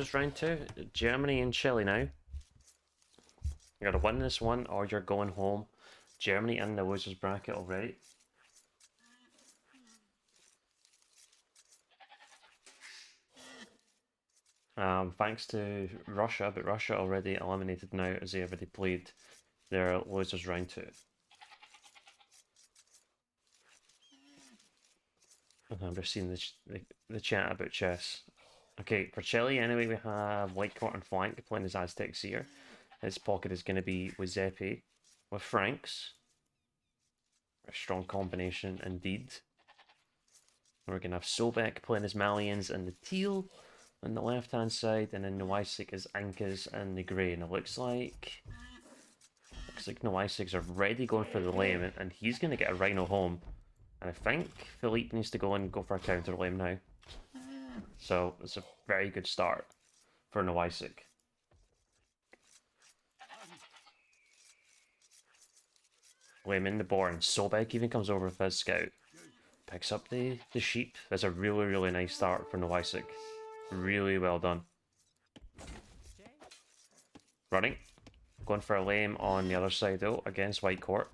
losers round 2. Germany and Chile now. You gotta win this one or you're going home. Germany in the losers bracket already. Thanks to Russia, but Russia already eliminated now as they already played their losers round 2. I'm just seeing the chat about chess. Okay, for Chile anyway, we have Whitecourt and Flank playing as Aztecs here. His pocket is going to be with Zepi, with Franks. A strong combination indeed. We're going to have Sobek playing as Malians and the teal on the left hand side, and then Noisik as Ankas and the grey. And it looks like Noisik's already going for the lame, and he's going to get a Rhino home. And I think Philippe needs to go and go for a counter lame now. So it's a very good start for Noisik. Lame in the board, and Sobek even comes over with his scout. Picks up the sheep. That's a really, really nice start for Noisik. Really well done. Running. Going for a lame on the other side though, against Whitecourt.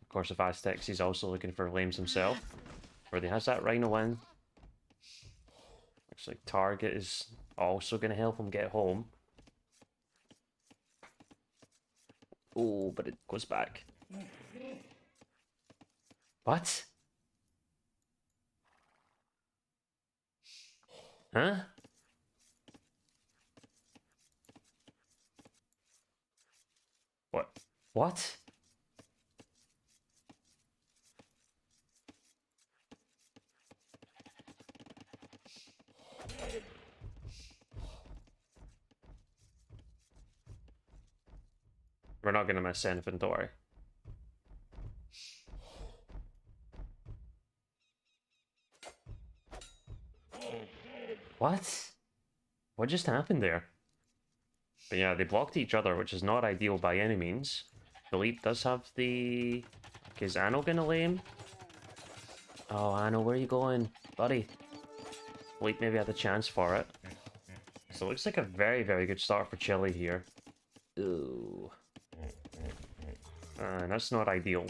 Of course, if Aztecs, he's also looking for lames himself. Where he has that Rhino in. Looks like Target is also going to help him get home. Oh, but it goes back. What? Huh? What? What? We're not going to miss anything, don't worry. What? What just happened there? But yeah, they blocked each other, which is not ideal by any means. Philippe does have the... Okay, is Anno gonna lame? Oh, Anno, where are you going? Buddy. Philippe maybe had the chance for it. So it looks like a very, very good start for Chile here. Ooh. That's not ideal.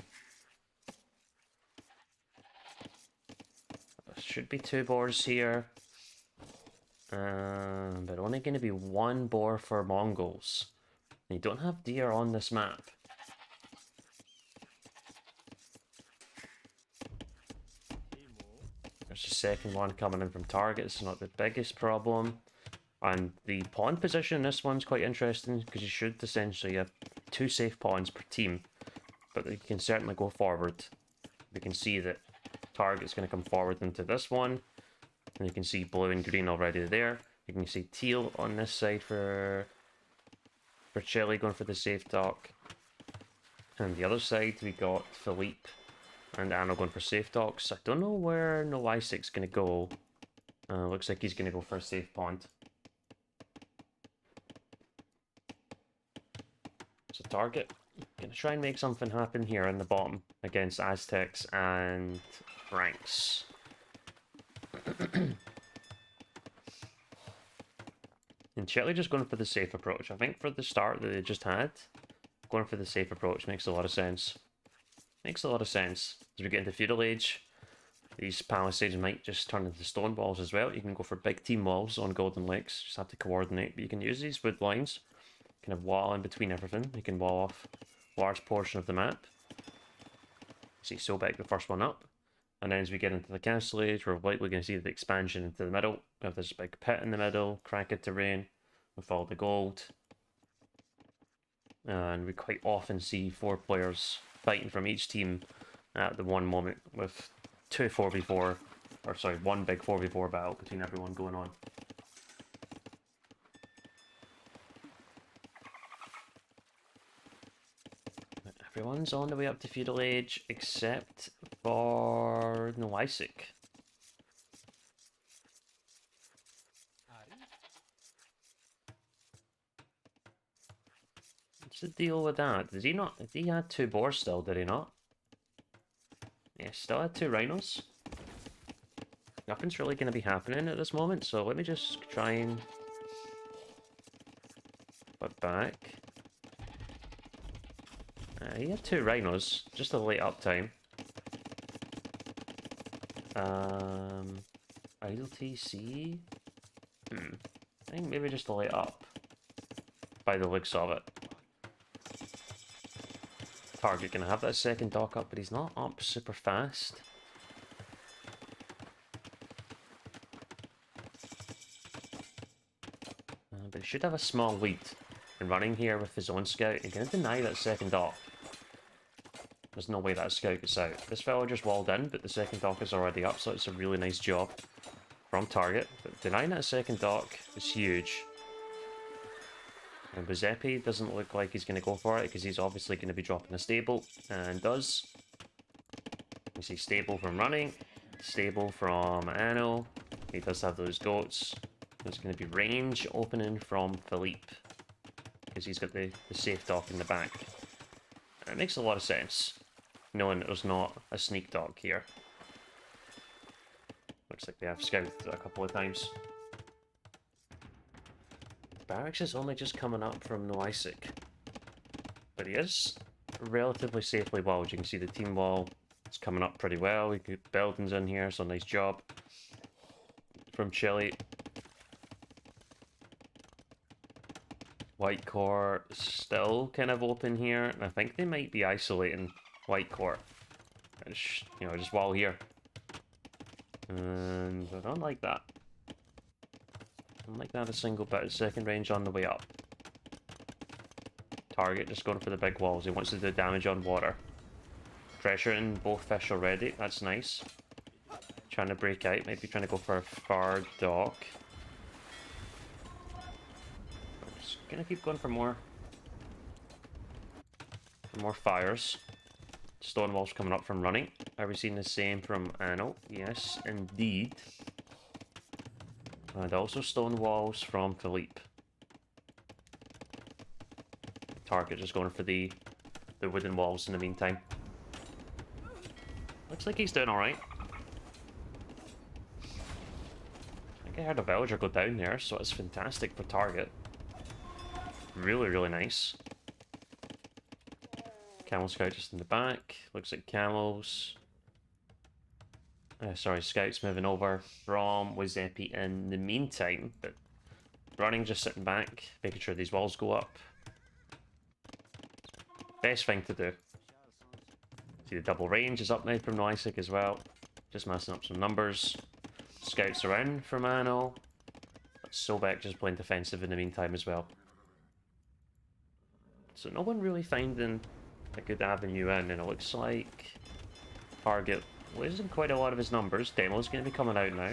Should be 2 boars here. But only going to be 1 boar for Mongols. You don't have deer on this map. There's a second one coming in from target. It's not the biggest problem. And the pawn position, this one's quite interesting because you should essentially have 2 safe pawns per team. But you can certainly go forward. We can see that target's going to come forward into this one. And you can see blue and green already there. You can see teal on this side for Chile going for the safe dock. And the other side we got Philippe and Anno going for safe docks. I don't know where Noisik's going to go. Looks like he's going to go for a safe pond. So target. Going to try and make something happen here in the bottom against Aztecs and Franks. And Chile just going for the safe approach. I think for the start that they just had, going for the safe approach makes a lot of sense. Makes a lot of sense. As we get into Feudal Age, these palisades might just turn into stone walls as well. You can go for big team walls on Golden Lakes, just have to coordinate. But you can use these wood lines, kind of wall in between everything. You can wall off a large portion of the map. See Sobek, the first one up. And then as we get into the Castle Age, we're likely going to see the expansion into the middle. We have this big pit in the middle, cracked terrain with all the gold. And we quite often see 4 players fighting from each team at the one moment with 2 4v4, or sorry, 1 big 4v4 battle between everyone going on. Everyone's on the way up to Feudal Age except for Noisik. What's the deal with that? Did he not? Did he had 2 boars still? Did he not? Yeah, still had 2 rhinos. nothing's really going to be happening at this moment, so let me just try and put back. He had 2 rhinos, just a late uptime. Idle TC? I think maybe just a late up. By the looks of it. Target gonna have that second dock up, but he's not up super fast. But he should have a small lead. And running here with his own scout, he's gonna deny that second dock. There's no way that scout gets out. This fellow just walled in, but the second dock is already up, so it's a really nice job from target. But denying that second dock is huge. And Giuseppe doesn't look like he's going to go for it, because he's obviously going to be dropping a stable, and does. You see stable from running, stable from Anno. He does have those goats. There's going to be range opening from Philippe, because he's got the safe dock in the back. And it makes a lot of sense, knowing that there's not a sneak dock here. Looks like they have scouted a couple of times. Barracks is only just coming up from Noisik, but he is relatively safely walled. You can see the team wall is coming up pretty well. We get buildings in here, so nice job from Chile. White Core still kind of open here, and I think they might be isolating White Core. You know, just wall here, and I don't like that. I like that a single bit. Second range on the way up. Target just going for the big walls. He wants to do damage on water. Pressure in both fish already. That's nice. Trying to break out. Maybe trying to go for a far dock. I'm just gonna keep going for more. Fires. Stone walls coming up from running. Are we seeing the same from Anno? Yes, indeed. And also stone walls from Philippe. Target just going for the wooden walls in the meantime. Looks like he's doing alright. I think I heard a villager go down there, so it's fantastic for target. Really, really nice. Camel scout just in the back. Looks like camels. Sorry, scouts moving over from Giuseppe in the meantime, but running just sitting back, making sure these walls go up. Best thing to do. See the double range is up now from Noisik as well. Just messing up some numbers. Scouts are in from Anno. Sobek just playing defensive in the meantime as well. So no one really finding a good avenue in, and it looks like target losing quite a lot of his numbers. Demo's going to be coming out now.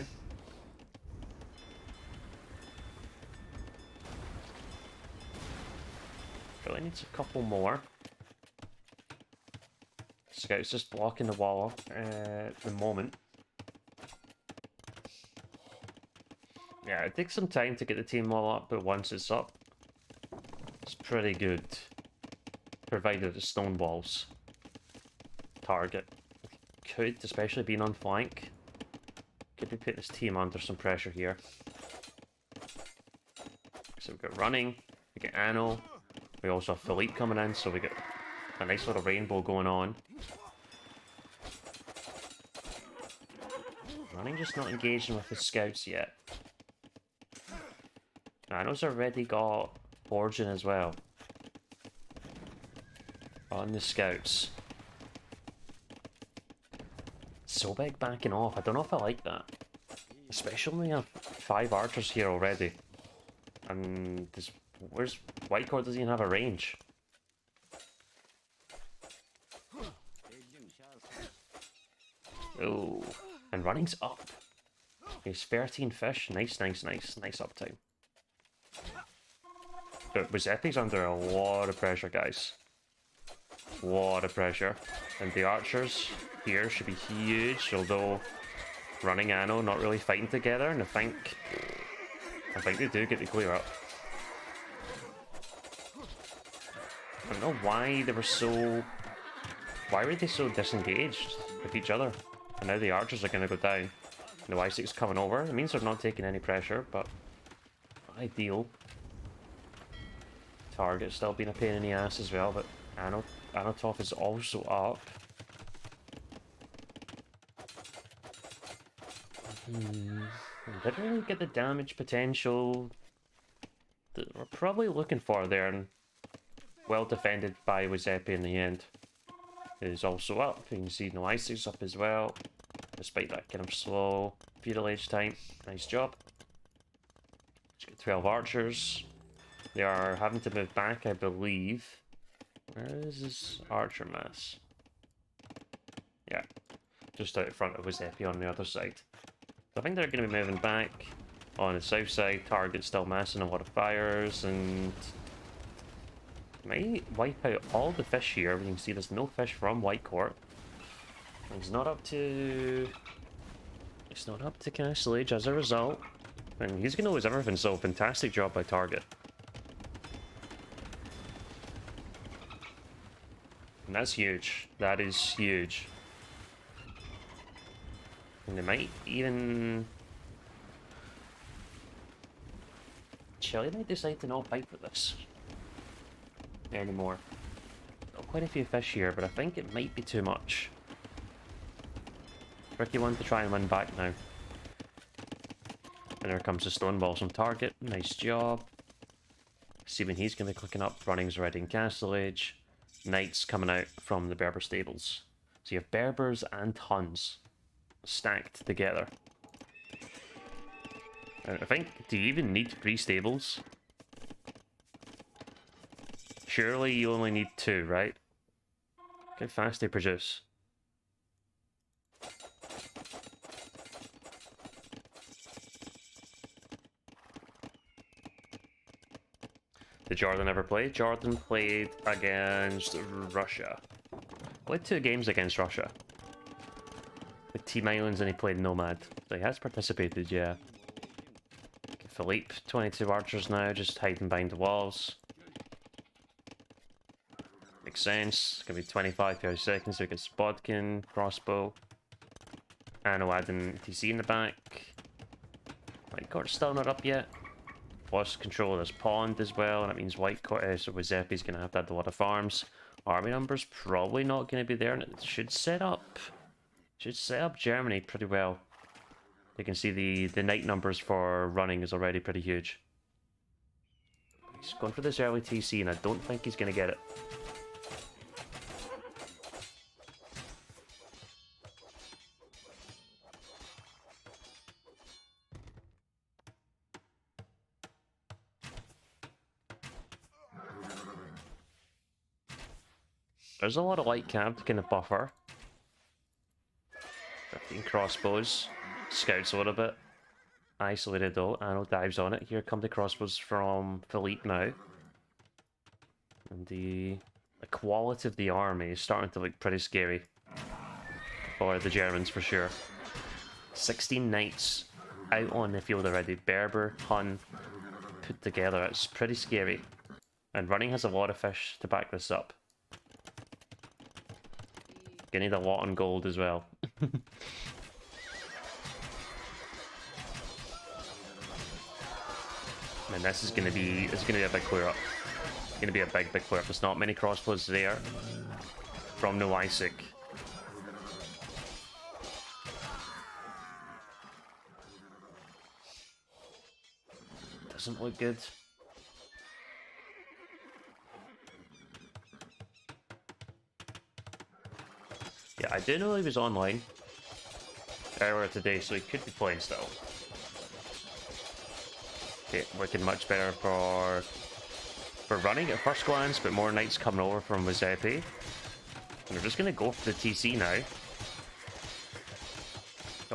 Really needs a couple more. Scout's just blocking the wall at the moment. Yeah, it takes some time to get the team wall up, but once it's up, it's pretty good. Provided the stone walls. Target could, especially being on flank, could be putting this team under some pressure here. So we've got running, we get Anno, we also have Philippe coming in, so we get a nice little rainbow going on. Running just not engaging with the scouts yet. Anno's already got Origin as well on the scouts. Sobek backing off. I don't know if I like that. Especially when we have 5 archers here already. And this, where's Whitecore doesn't even have a range. Oh, and running's up. He's 13 fish. Nice, nice, nice. Nice uptime. But Giuseppe's under a lot of pressure, guys. A lot of pressure. And the archers here should be huge, although running Anno not really fighting together, and I think they do get the clear up. I don't know why they were so... Why were they so disengaged with each other? And now the archers are going to go down. No I6 coming over. It means they're not taking any pressure, but ideal. Target still being a pain in the ass as well, but Anatov is also up. Didn't really get the damage potential that we're probably looking for there, and well defended by Wazepi in the end. Is also up. You can see no I6 up as well, despite that kind of slow feudal age time. Nice job. Let's get 12 archers. They are having to move back, I believe. Where is this archer mass? Yeah, just out in front of Wazepi on the other side. So I think they're going to be moving back. On the south side, target's still massing a lot of fires, and might wipe out all the fish here. We can see there's no fish from White Court. It's not up to Castle Age as a result. And he's going to lose everything, so fantastic job by target. And that's huge. That is huge. And they might even... Chile might decide to not fight for this anymore. Got quite a few fish here, but I think it might be too much. Tricky one to try and win back now. And there comes the stone balls on target. Nice job. See when he's going to be clicking up. Running's already in Castle Age. Knights coming out from the Berber stables. So you have Berbers and Huns stacked together. And I think, do you even need 3 stables? Surely you only need 2, right? Look how fast they produce. Did Jordan ever play? Jordan played against Russia. Played 2 games against Russia. With Team Islands, and he played Nomad. So he has participated, yeah. Philippe, 22 archers now, just hiding behind the walls. Makes sense. It's gonna be 25 per second, so we get Spodkin, crossbow. And we'll add in TC in the back. White Court's still not up yet. Lost control of this pond as well, and that means White Court, so Wazepi's gonna have to add a lot of farms. Army numbers probably not gonna be there, and it should set up Germany pretty well. You can see the knight numbers for running is already pretty huge. He's going for this early TC, and I don't think he's going to get it. There's a lot of light camp to kind of buffer. 15 crossbows. Scouts a little bit. Isolated though. Anno dives on it. Here come the crossbows from Philippe now. And the quality of the army is starting to look pretty scary. For the Germans for sure. 16 knights out on the field already. Berber, Hun, put together. It's pretty scary. And running has a lot of fish to back this up. Gonna need a lot on gold as well. And this is gonna be a big clear up. It's gonna be a big clear up. There's not many crossbows there from no Isaac. Doesn't look good. Yeah, I do know he was online earlier today, so he could be playing still. Okay, working much better for running at first glance, but more knights coming over from Wazepi. And they're just going to go for the TC now.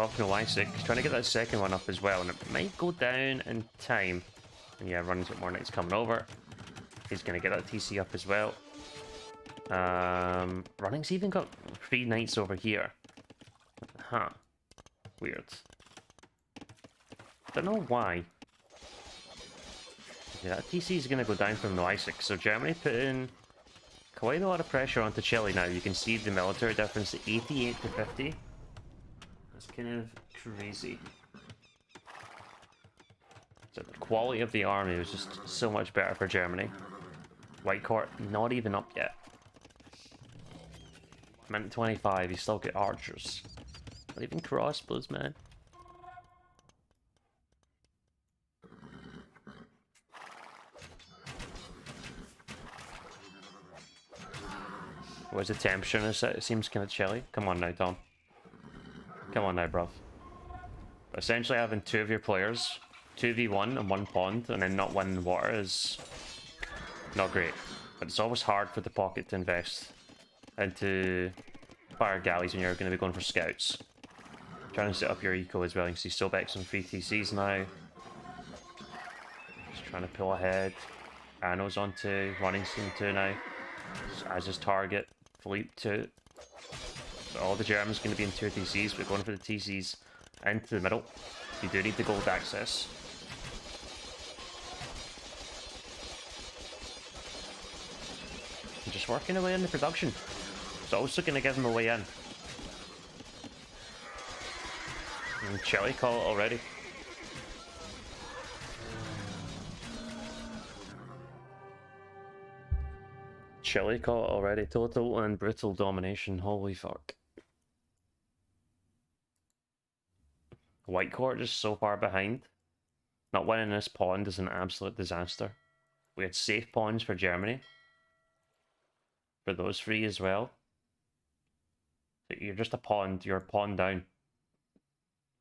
Off no Isaac, trying to get that second one up as well, and it might go down in time. And yeah, running's got more knights coming over. He's going to get that TC up as well. Running's even got 3 knights over here. Huh. Weird. Don't know why. Yeah, that TC is going to go down from the Isaac. So Germany put in quite a lot of pressure onto Chile now. You can see the military difference, 88 to 50. That's kind of crazy. So the quality of the army was just so much better for Germany. White Court not even up yet. Minute 25, you still get archers. Not even crossbows, man. Where's the temperature in this? It seems kind of chilly. Come on now, Tom. Come on now, bruv. Essentially having two of your players, 2v1 and one pond, and then not winning water is not great. But it's always hard for the pocket to invest into fire galleys when you're going to be going for scouts. Trying to set up your eco as well. You can see Sobeck's on 3 TCs now. Just trying to pull ahead. Anno's on 2, Runningston 2 now. As his target. Philippe 2. So all the Germans going to be in 2 TCs. We're going for the TCs into the middle. You do need the gold access. And just working away on the production. It's also going to give him a way in. And Chile call it already. Chile call it already. Total and brutal domination. Holy fuck. White Court just so far behind. Not winning this pond is an absolute disaster. We had safe pawns for Germany. For those 3 as well. You're just a pond. You're a pawn down.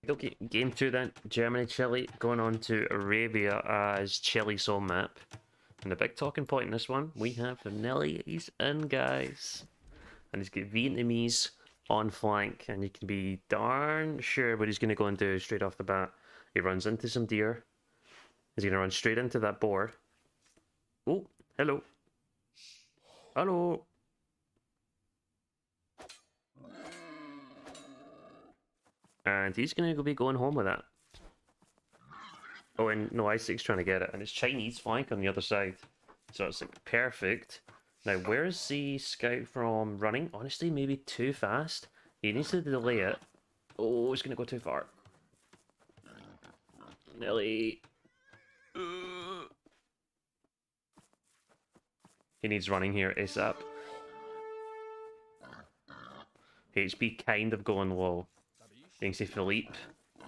Okay, game 2 then. Germany, Chile, going on to Arabia as Chile's home map. And the big talking point in this one, we have Nelly's in, guys. And he's got Vietnamese on flank, and you can be darn sure what he's going to go and do straight off the bat. He runs into some deer. He's going to run straight into that boar. Oh, hello. Hello. And he's going to be going home with that. Oh, and no, Isaac's trying to get it. And it's Chinese flank on the other side. So it's like perfect. Now, where's the scout from running? Honestly, maybe too fast. He needs to delay it. Oh, it's going to go too far. Nelly. He needs running here ASAP. HP kind of going low. You can see Philippe.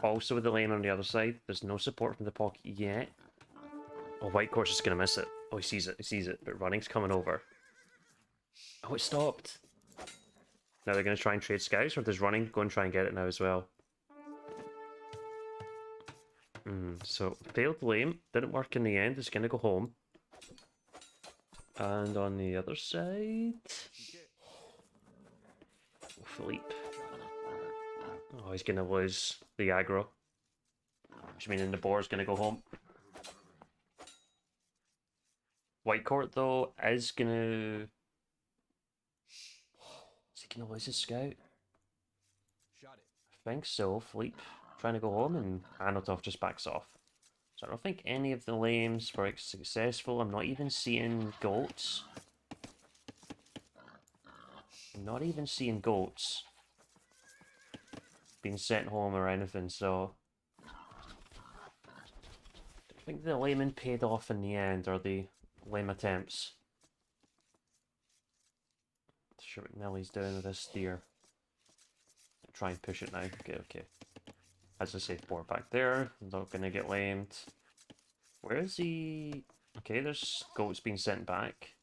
Also with the lane on the other side. There's no support from the pocket yet. Oh, White Court's just going to miss it. Oh, he sees it. But running's coming over. Oh, it stopped. Now they're going to try and trade scouts, or does running go and try and get it now as well? So, failed lane. Didn't work in the end. It's going to go home. And on the other side... Oh, Philippe. Oh, he's going to lose the aggro. Which means the boar's going to go home. White Court, though, is going to... Is he going to lose his scout? I think so. Philippe trying to go home, and Anatov just backs off. So I don't think any of the lanes were successful. I'm not even seeing goats. I'm not even seeing goats being sent home or anything, so... I think the layman paid off in the end, or the lame attempts. Not sure what Nelly's doing with this steer. Try and push it now. Okay. As a safe board back there. Not gonna get lamed. Where is he? Okay, there's goats being sent back.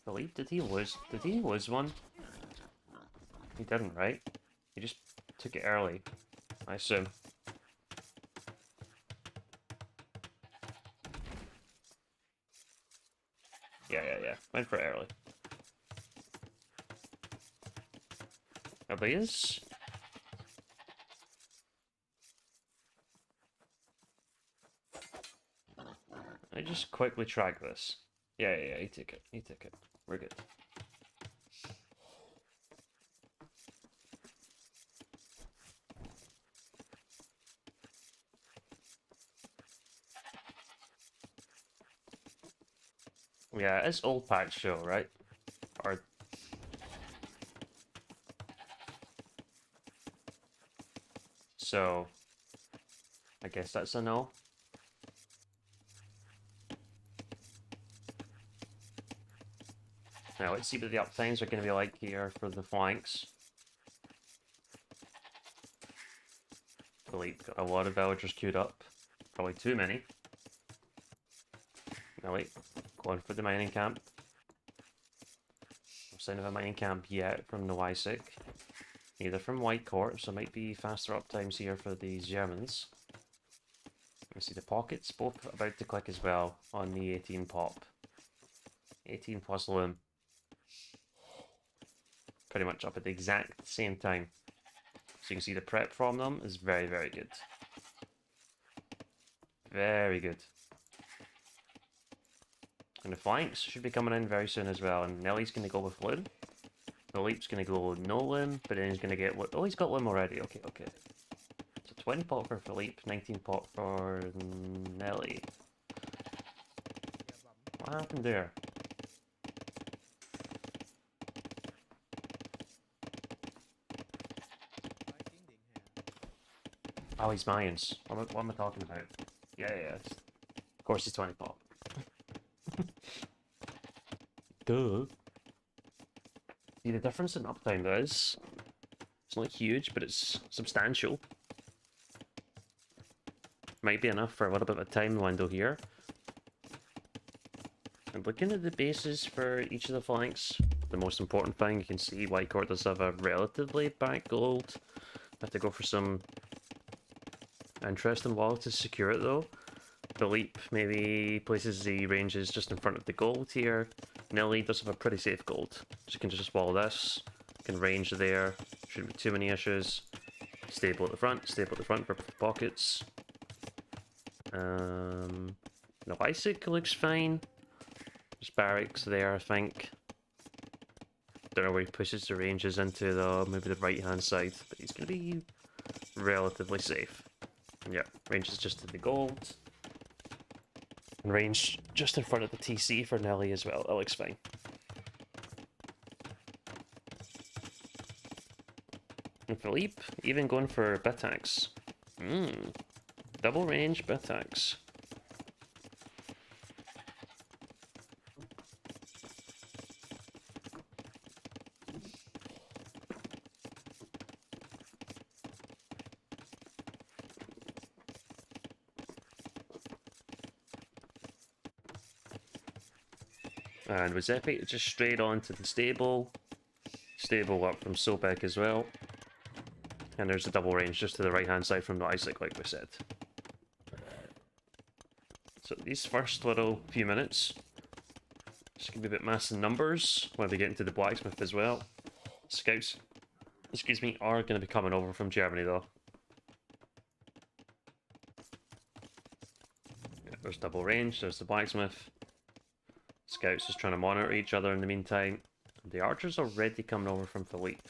Philippe, did he lose one? He didn't, right? He just took it early, I assume. Yeah. Went for it early. Are these? I just quickly track this. Yeah, he took it. We're good. Yeah, it's old patch show, right? Or So I guess that's a no. Now let's see what the uptimes are going to be like here for the flanks. Philippe got a lot of villagers queued up. Probably too many. Nelly going for the mining camp. No sign of a mining camp yet from the Noisik. Neither from White Court, so might be faster uptimes here for these Germans. You see the pockets both about to click as well on the 18 pop. 18 plus loom. Pretty much up at the exact same time. So you can see the prep from them is very, very good. Very good. And the flanks should be coming in very soon as well. And Nelly's going to go with loom. Philippe's going to go no loom, but then he's going to get... Oh, he's got loom already. Okay, okay. So 20 pot for Philippe, 19 pot for Nelly. What happened there? Oh, he's Mayans. What am I talking about? Yeah, yeah. Of course he's 20 pot. Duh. See, the difference in uptime there is... It's not huge, but it's substantial. Might be enough for a little bit of a time window here. And looking at the bases for each of the flanks, the most important thing, you can see White Court does have a relatively back gold. Have to go for some interesting wall to secure it though. Philippe maybe places the ranges just in front of the gold here. Nelly does have a pretty safe gold. So you can just wall this, can range there, shouldn't be too many issues. Stable at the front for pockets. No, Isaac looks fine. There's barracks there, I think. Don't know where he pushes the ranges into though, maybe the right hand side, but he's going to be relatively safe. And yeah, ranges just to the gold. And range just in front of the TC for Nelly as well, that looks fine. And Philippe, even going for Bitax. Double range Bitax. And with Zepi, just straight on to the stable. Stable up from Sobek as well. And there's a double range just to the right hand side from the Isaac, like we said. So these first little few minutes, just gonna be a bit mass in numbers when we get into the blacksmith as well. Scouts, excuse me, are going to be coming over from Germany though. Yeah, there's double range, there's the blacksmith. Scouts just trying to monitor each other in the meantime. The archer's already coming over from Philippe.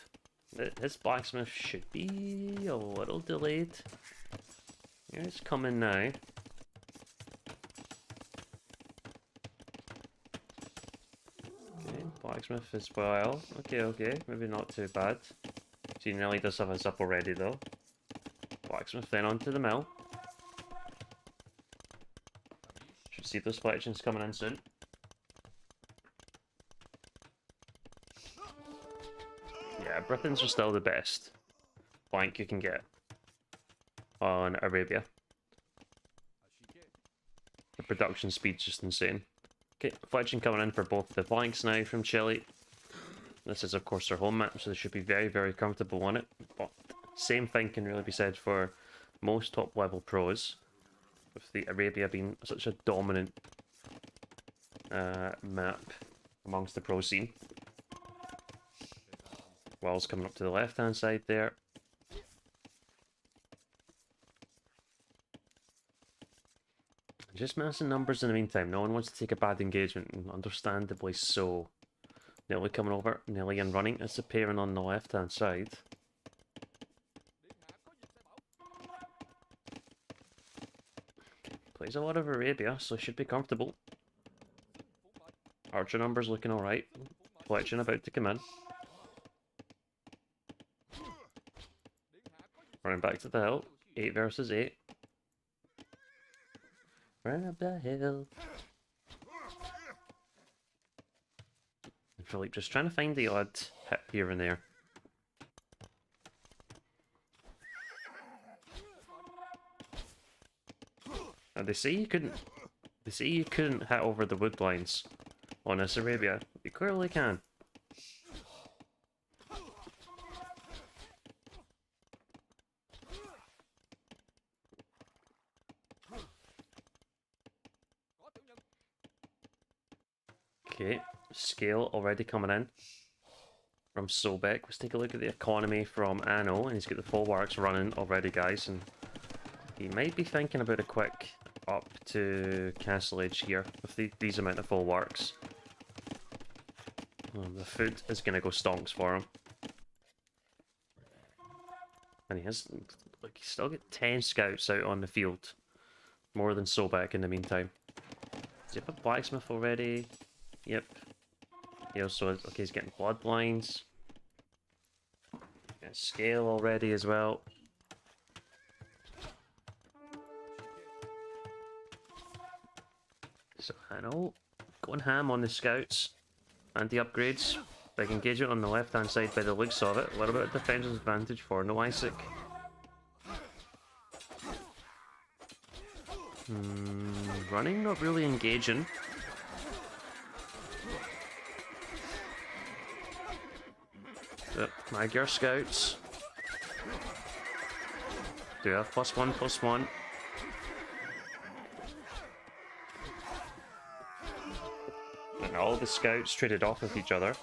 His blacksmith should be a little delayed. Here it's coming now. Okay, blacksmith as well. Okay, okay, maybe not too bad. See, Nelly does have his up already though. Blacksmith then onto the mill. Should see those fletchings coming in soon. Yeah, Britons are still the best flank you can get on Arabia. The production speed's just insane. Okay, fletching coming in for both the flanks now from Chile. This is of course their home map, so they should be very, very comfortable on it. But same thing can really be said for most top level pros, with the Arabia being such a dominant map amongst the pro scene. Walls coming up to the left hand side there. Just massing numbers in the meantime. No one wants to take a bad engagement, and understandably so. Nelly coming over, Nelly and running as the pairing on the left hand side. Plays a lot of Arabia, so should be comfortable. Archer numbers looking alright. Fletching about to come in. Going back to the hill. 8 versus 8. Run up the hill. Philippe just trying to find the odd hit here and there. Now they say you couldn't. They say you couldn't hit over the wood blinds on this Arabia. You clearly can. Okay, scale already coming in from Sobek. Let's take a look at the economy from Anno, and he's got the full works running already, guys. And he might be thinking about a quick up to Castle Age here with these amount of full works. The food is going to go stonks for him. And he has, like, he's still got 10 scouts out on the field. More than Sobek in the meantime. Does he have a blacksmith already? Yep. He also has, okay, he's getting bloodlines. Got scale already as well. So I know, going ham on the scouts and the upgrades. Big engagement on the left hand side by the looks of it. A little bit of defensive advantage for no Isaac. Running, not really engaging. Yep, Magyar scouts. Do have +1/+1. And all the scouts traded off with each other.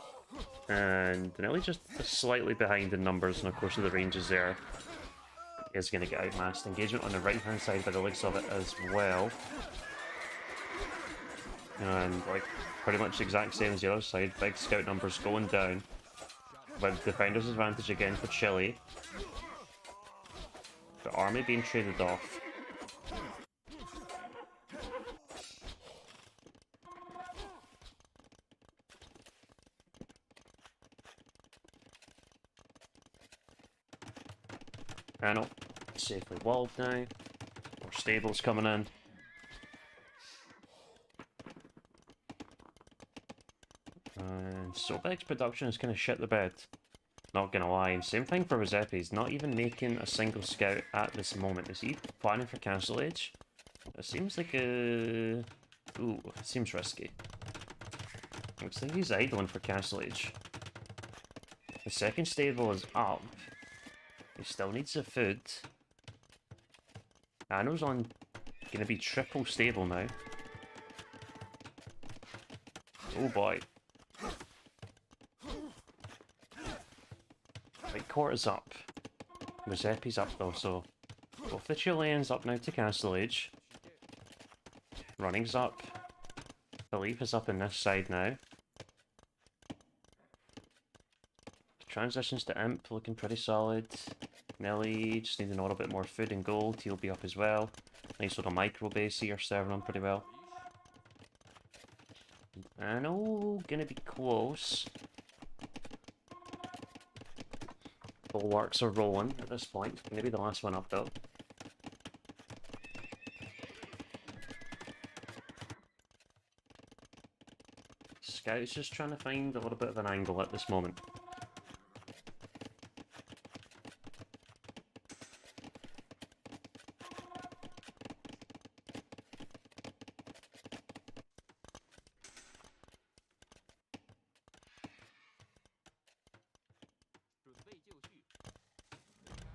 And Danelli just slightly behind in numbers, and of course with the ranges there, is going to get outmassed. Engagement on the right hand side by the looks of it as well. And like pretty much the exact same as the other side, big scout numbers going down. But defender's advantage again for Chile. The army being traded off. Panel safely walled now. More stables coming in. And Sobek's production is kind of shit the bed. Not gonna lie. And same thing for Rosepi. He's not even making a single scout at this moment. Is he planning for Castle Age? It seems like a... Ooh, it seems risky. Looks like he's idling for Castle Age. The second stable is up. He still needs the food. Anno's on gonna be triple stable now. Oh boy. White court is up. Rosepi's up though, so both the Chileans up now to Castle Age. Running's up. Philippe is up in this side now. Transitions to Imp looking pretty solid. Nelly just needing a little bit more food and gold. He'll be up as well. Nice little micro base here, serving him pretty well. I know, gonna be close. Bulwarks are rolling at this point. Maybe the last one up though. Scout's just trying to find a little bit of an angle at this moment.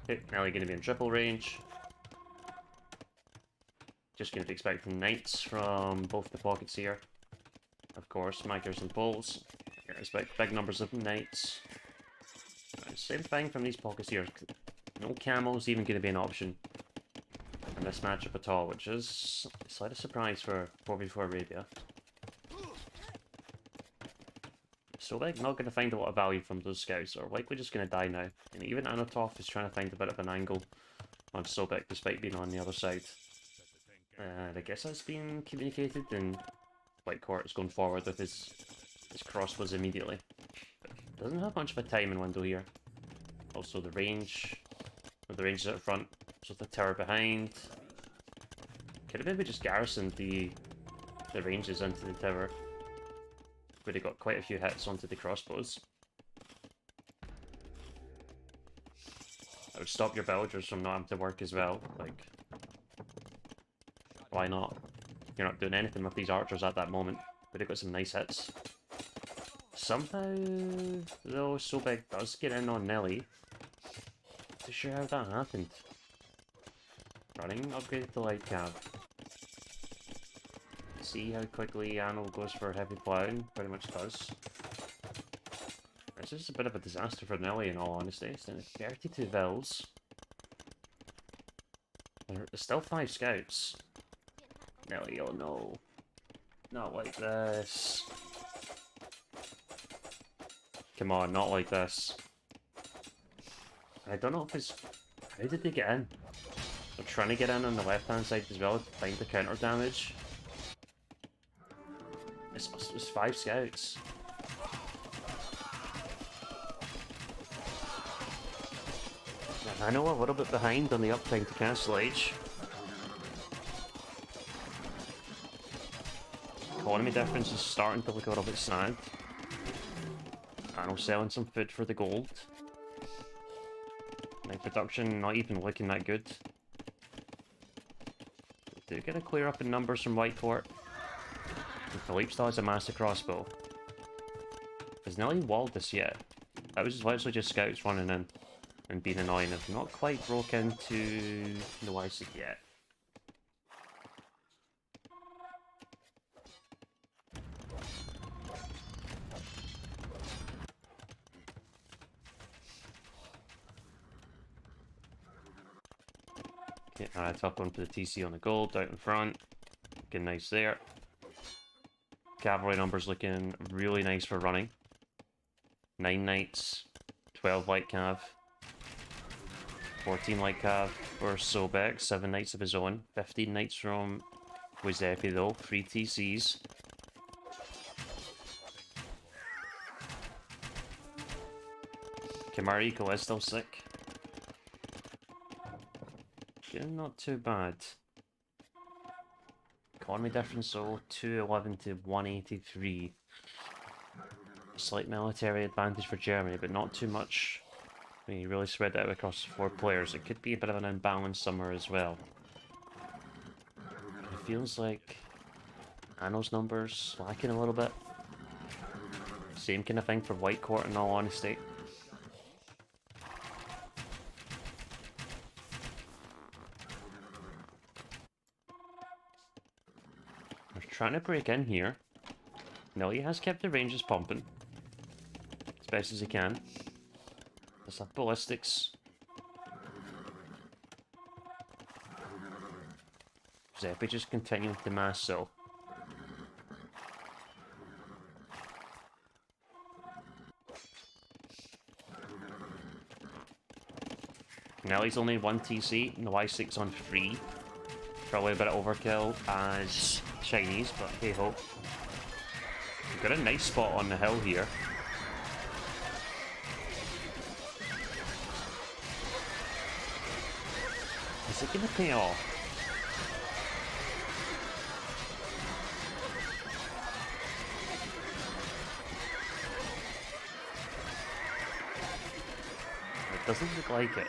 Okay, now we're going to be in triple range. Just going to be expecting knights from both the pockets here. Of course, Magyars and Poles. Expect big numbers of knights. Same thing from these pockets here. No camels even going to be an option in this matchup at all, which is a slight of surprise for 4v4 Arabia. So they're not going to find a lot of value from those scouts, or likely just going to die now. And even Anatov is trying to find a bit of an angle on Sobek despite being on the other side. And I guess that's been communicated, and White Court is going forward with his crossbows immediately. But doesn't have much of a timing window here. Also the range With the Rangers out front, so the tower behind. Could have maybe just garrisoned the Rangers into the tower. Would have got quite a few hits onto the crossbows. That would stop your villagers from not having to work as well. Like, why not? You're not doing anything with these archers at that moment. Would have got some nice hits. Somehow, though, Sobek does get in on Nelly. Not sure how that happened. Running, upgrade to light cab. See how quickly Arnold goes for heavy plowing. Pretty much does. This is a bit of a disaster for Nelly, in all honesty. It's down to 32 vills. There's still 5 scouts. Nelly, oh no. Not like this. Come on, not like this. I don't know if it's... How did they get in? They're trying to get in on the left-hand side as well to find the counter damage. It's 5 scouts. I know a little bit behind on the uptime to Castle Age. Economy difference is starting to look a little bit sad. I know, selling some food for the gold. My production not even looking that good. Do get a clear up in numbers from Whitecourt. And Philippe still has a massive crossbow. Has Nelly walled this yet? That was literally just scouts running in and being annoying. I've not quite broke into the Wisec yet. Okay, top one for the TC on the gold, out in front. Looking nice there. Cavalry numbers looking really nice for running. 9 knights, 12 light cav, 14 light cav for Sobek, 7 knights of his own, 15 knights from Wizepi though, 3 TCs. Kamariko is still sick. Yeah, not too bad. Economy difference though, 211 to 183. Slight military advantage for Germany, but not too much. When you really spread it out across 4 players, it could be a bit of an imbalance somewhere as well. It feels like Anno's numbers lacking a little bit. Same kind of thing for Whitecourt in all honesty. They're trying to break in here. Nelly has kept the ranges pumping as best as he can. There's that ballistics. Zeppi just continuing to mass so. Nelly's only 1 TC and the Y6 on 3. Probably a bit of overkill as Chinese, but hey ho. We've got a nice spot on the hill here. Is it gonna pay off? It doesn't look like it.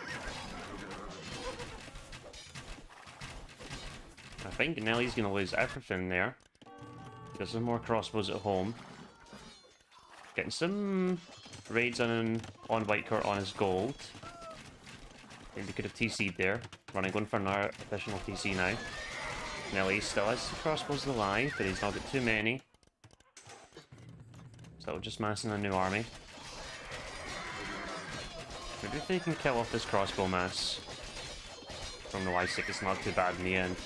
I think Nelly's gonna lose everything there. Got some more crossbows at home. Getting some raids on Whitecourt on his gold. Maybe could have TC'd there. Running one for another additional TC now. Nelly still has some crossbows alive, but he's not got too many. So just massing a new army. Maybe if they can kill off this crossbow mass from the Y6, it's not too bad in the end.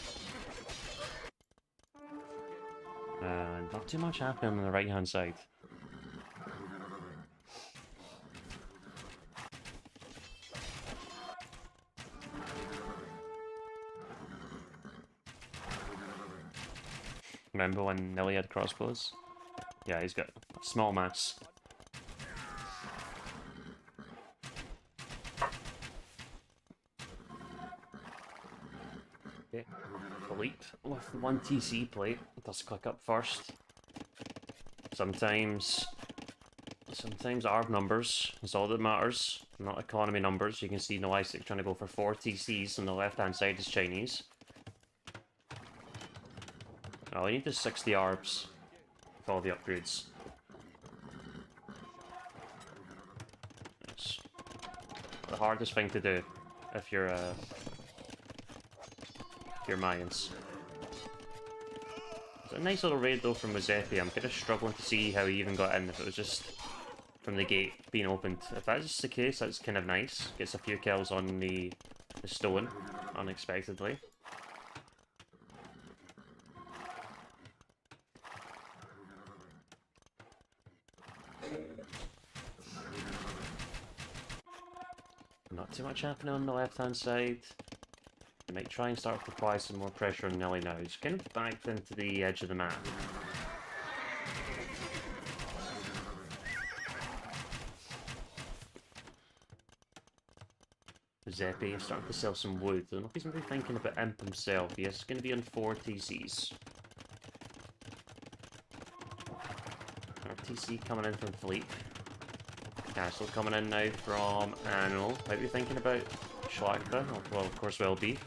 Not too much happening on the right hand side. Remember when Nelly had crossbows? Yeah, he's got a small mass. Philippe with 1 TC plate. It does click up first. Sometimes ARB numbers is all that matters, not economy numbers. You can see Noistic trying to go for 4 TCs on the left hand side is Chinese. All you need is 60 ARBs with all the upgrades. It's the hardest thing to do if you're Mayans. It's a nice little raid though from Mazeppi. I'm kind of struggling to see how he even got in if it was just from the gate being opened. If that's the case, that's kind of nice. Gets a few kills on the stone unexpectedly. Not too much happening on the left hand side. They might try and start to apply some more pressure on Nelly now. He's kind of backed into the edge of the map. Zeppi is starting to sell some wood. I don't know if he's maybe thinking about Imp himself. He is going to be on 4 TCs. RTC coming in from Philippe. Castle coming in now from Anil. Might be thinking about Schlachta. Well, of course will be.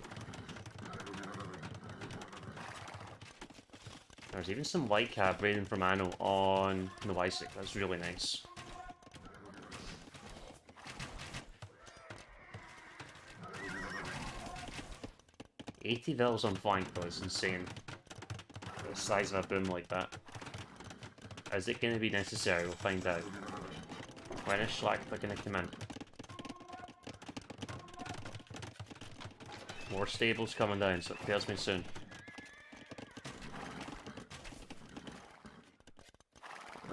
There's even some white cab raiding from Anil on Noistic. That's really nice. $80 vills on flank though is insane. The size of a boom like that. Is it going to be necessary? We'll find out. When is Schlachta going to come in? More stables coming down, so it tells me soon.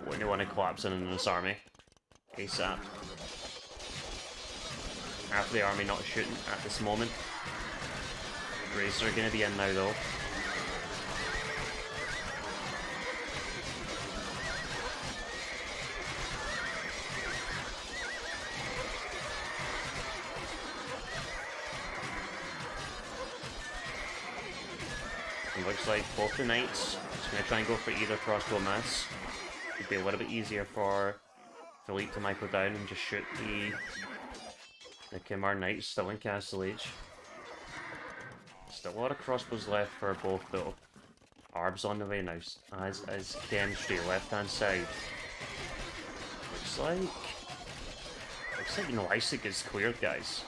Wouldn't want to collapse in this army. ASAP. Half the army not shooting at this moment. Racer are going to be in now though. It looks like both the knights just going to try and go for either crossbow mass. It'd be a little bit easier for Philippe to micro down and just shoot the Khmer knights still in Castle Age. Still a lot of crossbows left for both though. Arb's on the way now, as is chemistry, left hand side. Looks like Noistic is cleared, guys.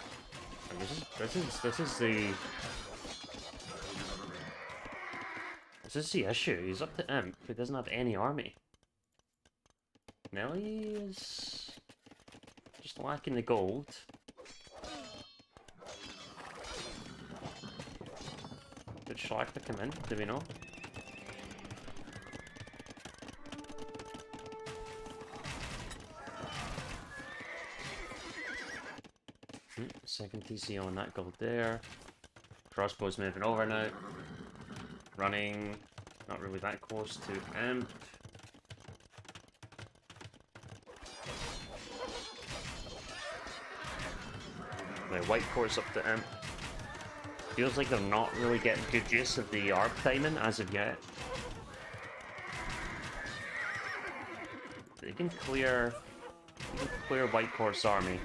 And this is the issue. He's up to Imp, who doesn't have any army. Nelly is just lacking the gold. Did Schlachta come in? Do we know? Second TC on that gold there. Crossbow's moving over now. Running, not really that close to Imp. The white core's up to Imp. Feels like they're not really getting good use of the ARP timing as of yet. They can clear White Core's army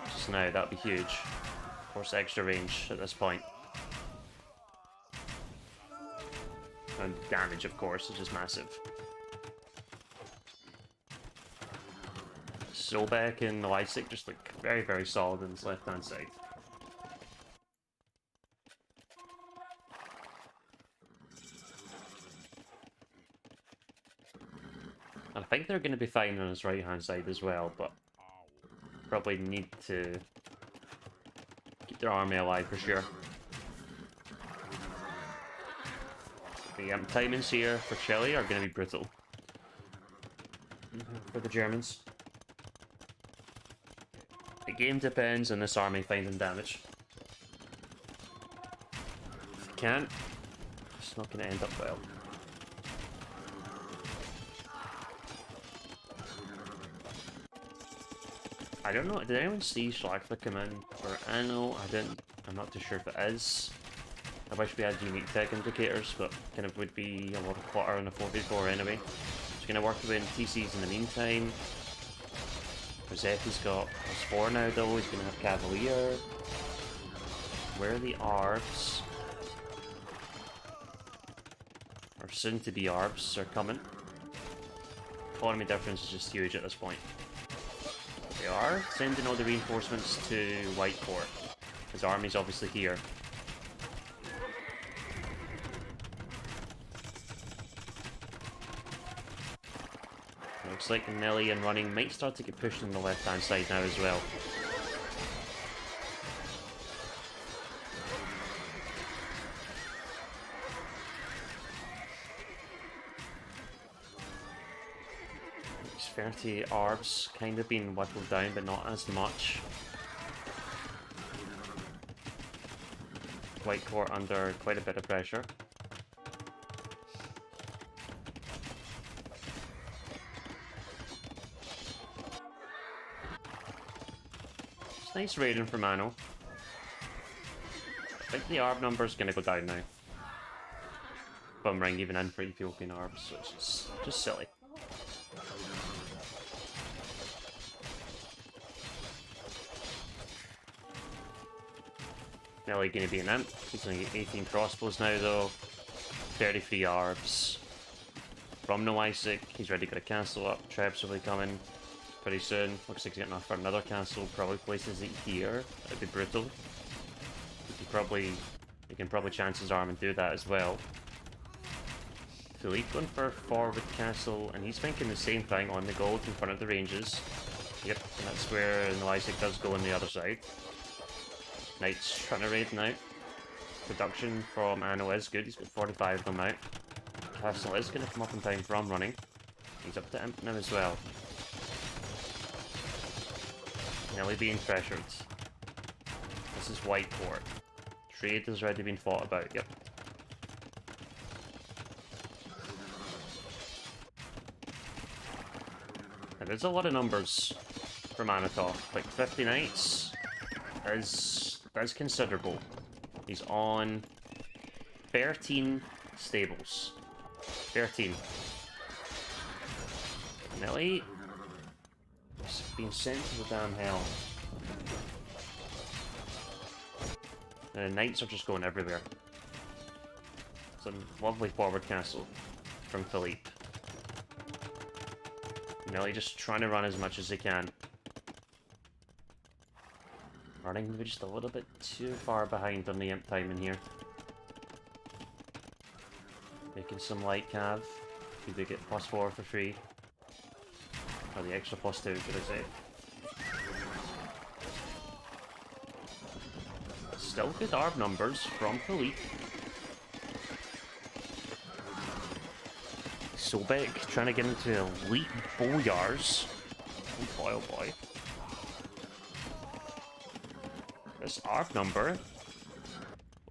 just now, that'd be huge. Of course, extra range at this point. And damage, of course, is just massive. Sobek and Noistic just look very, very solid on this left-hand side. And I think they're going to be fine on his right-hand side as well, but probably need to keep their army alive for sure. The timings here for Chile are going to be brutal for the Germans. The game depends on this army finding damage. If they can't, it's not going to end up well. I don't know, did anyone see Schlachta come in for Anno? I'm not too sure if it is. I wish we had unique tech indicators, but kind of would be a lot of clutter in a 4v4 anyway. Just gonna work away in TCs in the meantime. Rosetti's got +4 now though, he's gonna have Cavalier. Where are the Arbs? Or soon to be Arbs are coming. Economy difference is just huge at this point. They are sending all the reinforcements to White Court. His army's obviously here. Looks like Nelly and running might start to get pushed on the left hand side now as well. These 30 Arbs kind of being whittled down, but not as much. White Court under quite a bit of pressure. It's nice raiding for Mano. I think the Arb number is going to go down now. Bumring even in for Ethiopian Arbs, which is just silly. Nelly going to be an imp. He's going to get 18 crossbows now though. 33 Arbs. From no Isaac, he's already got a castle up. Trebs will be coming pretty soon. Looks like he's getting enough for another castle. Probably places it here. That'd be brutal. He can probably chance his arm and do that as well. Philippe going for a forward castle, and he's thinking the same thing on the gold in front of the ranges. Yep, and that's where no Isaac does go on the other side. Knight's trying to raid now. Production from Anno is good, he's got 45 of them out. Castle is going to come up in time from running. He's up to imp now as well. Nelly being pressured. This is White Court. Trade has already been fought about, yep. And there's a lot of numbers for Manitow. Like 50 knights is considerable. He's on 13 stables. 13. Nelly is being sent to the damn hell. And the knights are just going everywhere. It's a lovely forward castle from Philippe. Nelly just trying to run as much as he can. Running maybe just a little bit too far behind on the imp time in here. Making some light cav. You do get +4 for free. Or the extra +2, should I say. Still good Arb numbers from Philippe. Sobek trying to get into elite boyars. Oh boy, oh boy. This Arb number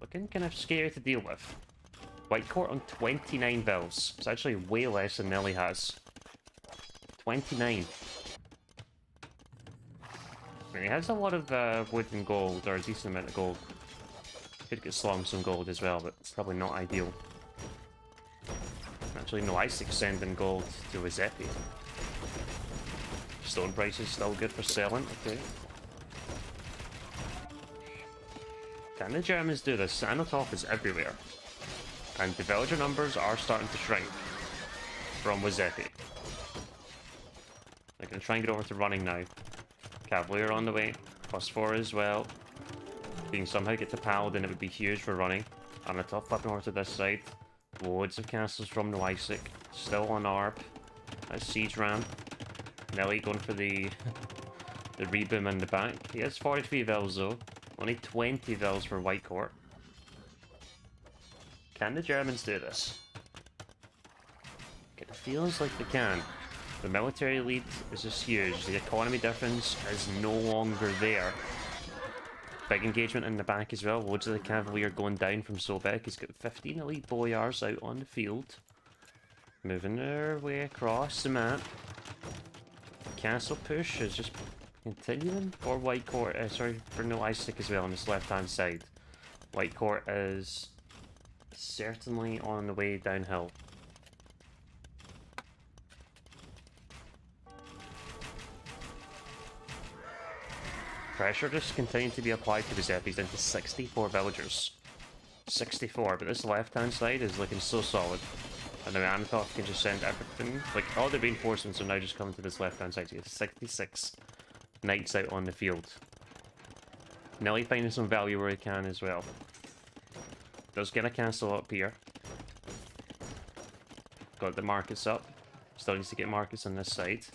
looking kind of scary to deal with. White Court on 29 vills. It's actually way less than Nelly has. 29. I mean, he has a lot of wood and gold, or a decent amount of gold. Could get slung some gold as well, but it's probably not ideal. Actually, no Isaac sending gold to Rosetti. Stone price is still good for selling, okay. Can the Germans do this? Anatov is everywhere. And the villager numbers are starting to shrink from Rosetti. They're going to try and get over to running now. Cavalier on the way, +4 as well. If you can somehow get to Paladin, it would be huge for running. Anatov flipping over to this side. Loads of castles from no Isaac. Still on Arb. That's Siege Ram. Nelly going for the reboom in the back. He has 43 vills though. Only 20 vills for White Court. Can the Germans do this? It feels like they can. The military lead is just huge. The economy difference is no longer there. Big engagement in the back as well. Loads of the Cavalier going down from Sobek. He's got 15 elite boyars out on the field. Moving their way across the map. Castle push is just continuing for White Court. Sorry, for no Isaac as well on this left hand side. White Court is certainly on the way downhill. Pressure just continuing to be applied to the Zeppies down to 64 villagers. 64, but this left-hand side is looking so solid. And the Anatov can just send everything. Like, all the reinforcements are now just coming to this left-hand side. So you have 66 knights out on the field. Nelly finding some value where he can as well. Does get a cancel up here. Got the markets up. Still needs to get markets on this side.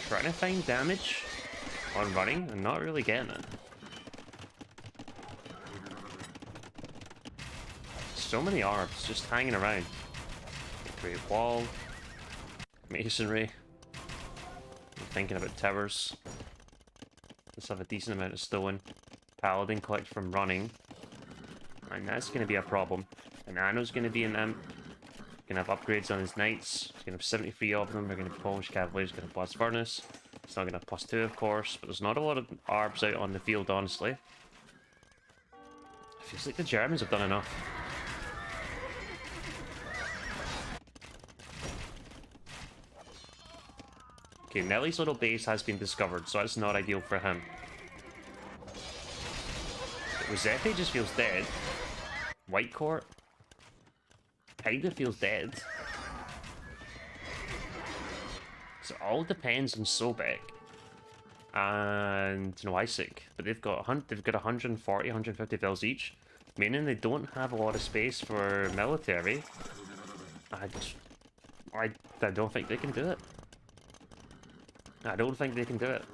Trying to find damage on running and not really getting it. So many arbs just hanging around. Create wall. Masonry. I'm thinking about towers. Let's have a decent amount of stone. Paladin collect from running. And that's going to be a problem. And Anno's going to be an imp. Going to have upgrades on his knights. He's going to have 73 of them. They're going to have Polish Cavaliers. Going to have plus furnace. It's not going to have plus 2, of course. But there's not a lot of arbs out on the field, honestly. It feels like the Germans have done enough. Okay, Nelly's little base has been discovered, so that's not ideal for him. But Rosette just feels dead. White Court kinda feels dead. So it all depends on Sobek and Noisik, but they've got 140, 150 vills each, meaning they don't have a lot of space for military. I don't think they can do it. I don't think they can do it.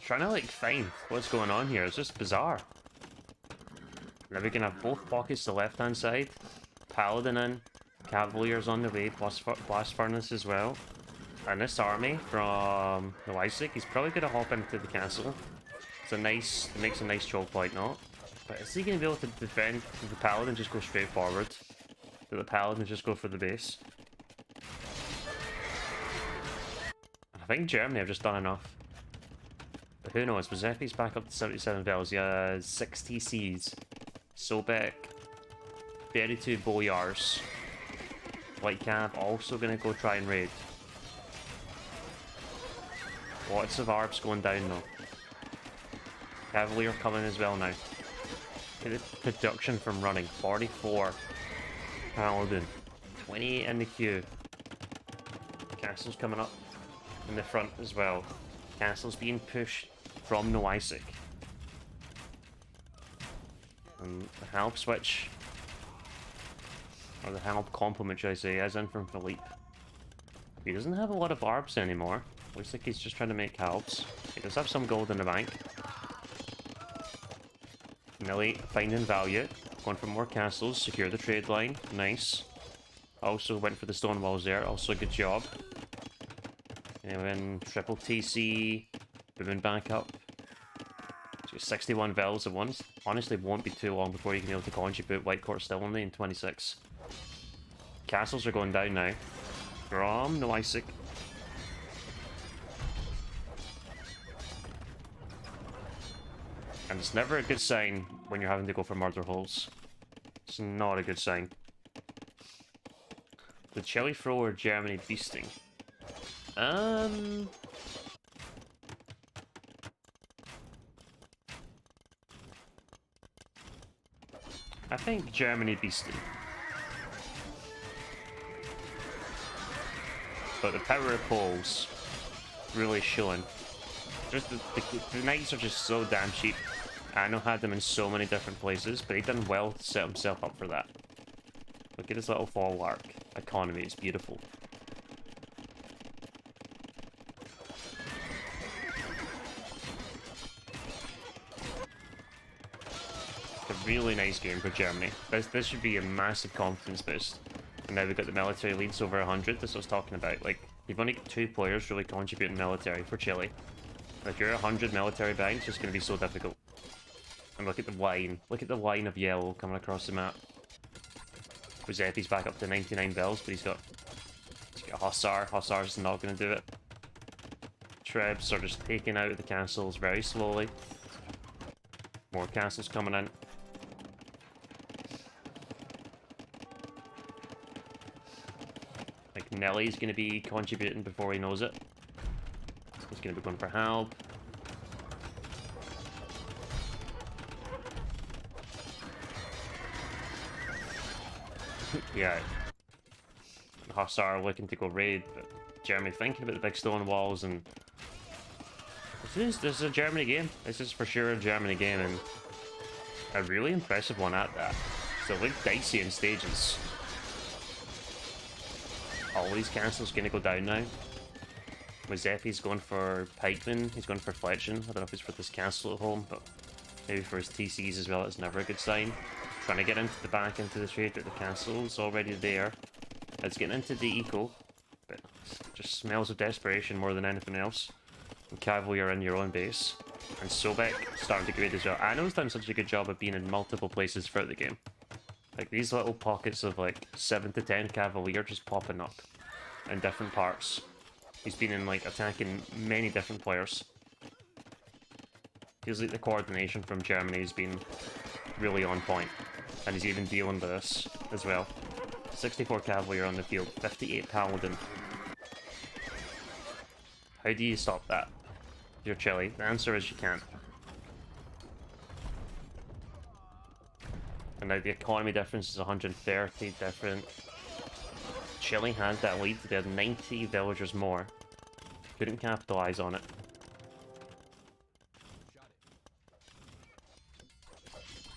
Trying to like find what's going on here. It's just bizarre. Now we can have both pockets to the left hand side. Paladin in. Cavaliers on the way, plus blast furnace as well. And this army from the Noisik, he's probably going to hop into the castle. It's a nice, it makes a nice choke point, not? But is he going to be able to defend? Did the Paladin just go straight forward? Did the Paladin just go for the base? I think Germany have just done enough. But who knows? Mazeppi's back up to 77 bells. He has 6 TCs. Sobek. 32 Boyars. White Cav also going to go try and raid. Lots of ARPs going down though. Cavalier coming as well now. Look at the production from running. 44. Paladin. 28 in the queue. Castle's coming up in the front as well. Castle's being pushed from Noisik. And the help switch, or the help complement, should I say, is in from Philippe. He doesn't have a lot of ARPs anymore. Looks like he's just trying to make helps. He does have some gold in the bank. Millie finding value. Going for more castles. Secure the trade line. Nice. Also went for the stone walls there. Also a good job. And then triple TC. Booming back up. So 61 vills at once. Honestly, won't be too long before you can be able to contribute. White Court still only in 26. Castles are going down now. From Noisik. And it's never a good sign when you're having to go for murder holes. It's not a good sign. The Chile throw or Germany beasting? I think Germany beasted. But the power of Poles really showing. Just the knights are just so damn cheap. Anno had them in so many different places, but he done well to set himself up for that. Look at his little fall arc. Economy is beautiful. really nice game for Germany. This should be a massive confidence boost. And now we've got the military leads over 100. That's what I was talking about. Like, you've only got 2 players really contributing military for Chile. If you're 100 military banks, it's going to be so difficult. And look at the line. Look at the line of yellow coming across the map. Giuseppe's back up to 99 bells, but he's got Hussar. Hussar's not going to do it. Trebs are just taking out the castles very slowly. More castles coming in. Like, Nelly's going to be contributing before he knows it. He's going to be going for help. Yeah. Hussar looking to go raid, but Germany thinking about the big stone walls, and this is a Germany game. This is for sure a Germany game, and a really impressive one at that. So it looked dicey in stages. All these castles gonna go down now. Giuseppe's going for pikemen, he's going for fletching. I don't know if it's for this castle at home, but maybe for his TCs as well. It's never a good sign. Trying to get into the back into the trade, but the castle's already there. It's getting into the eco, but it just smells of desperation more than anything else. And cavalry are in your own base. And Sobek starting to grade as well. Ano's done such a good job of being in multiple places throughout the game. Like, these little pockets of like 7 to 10 cavalry are just popping up in different parts. He's been in like attacking many different players. Feels like the coordination from Germany has been really on point. And he's even dealing with this as well. 64 cavalry are on the field, 58 paladin. How do you stop that? You're Chile. The answer is you can't. And now the economy difference is 130 different. Chile had that lead. They had 90 villagers more. Couldn't capitalize on it.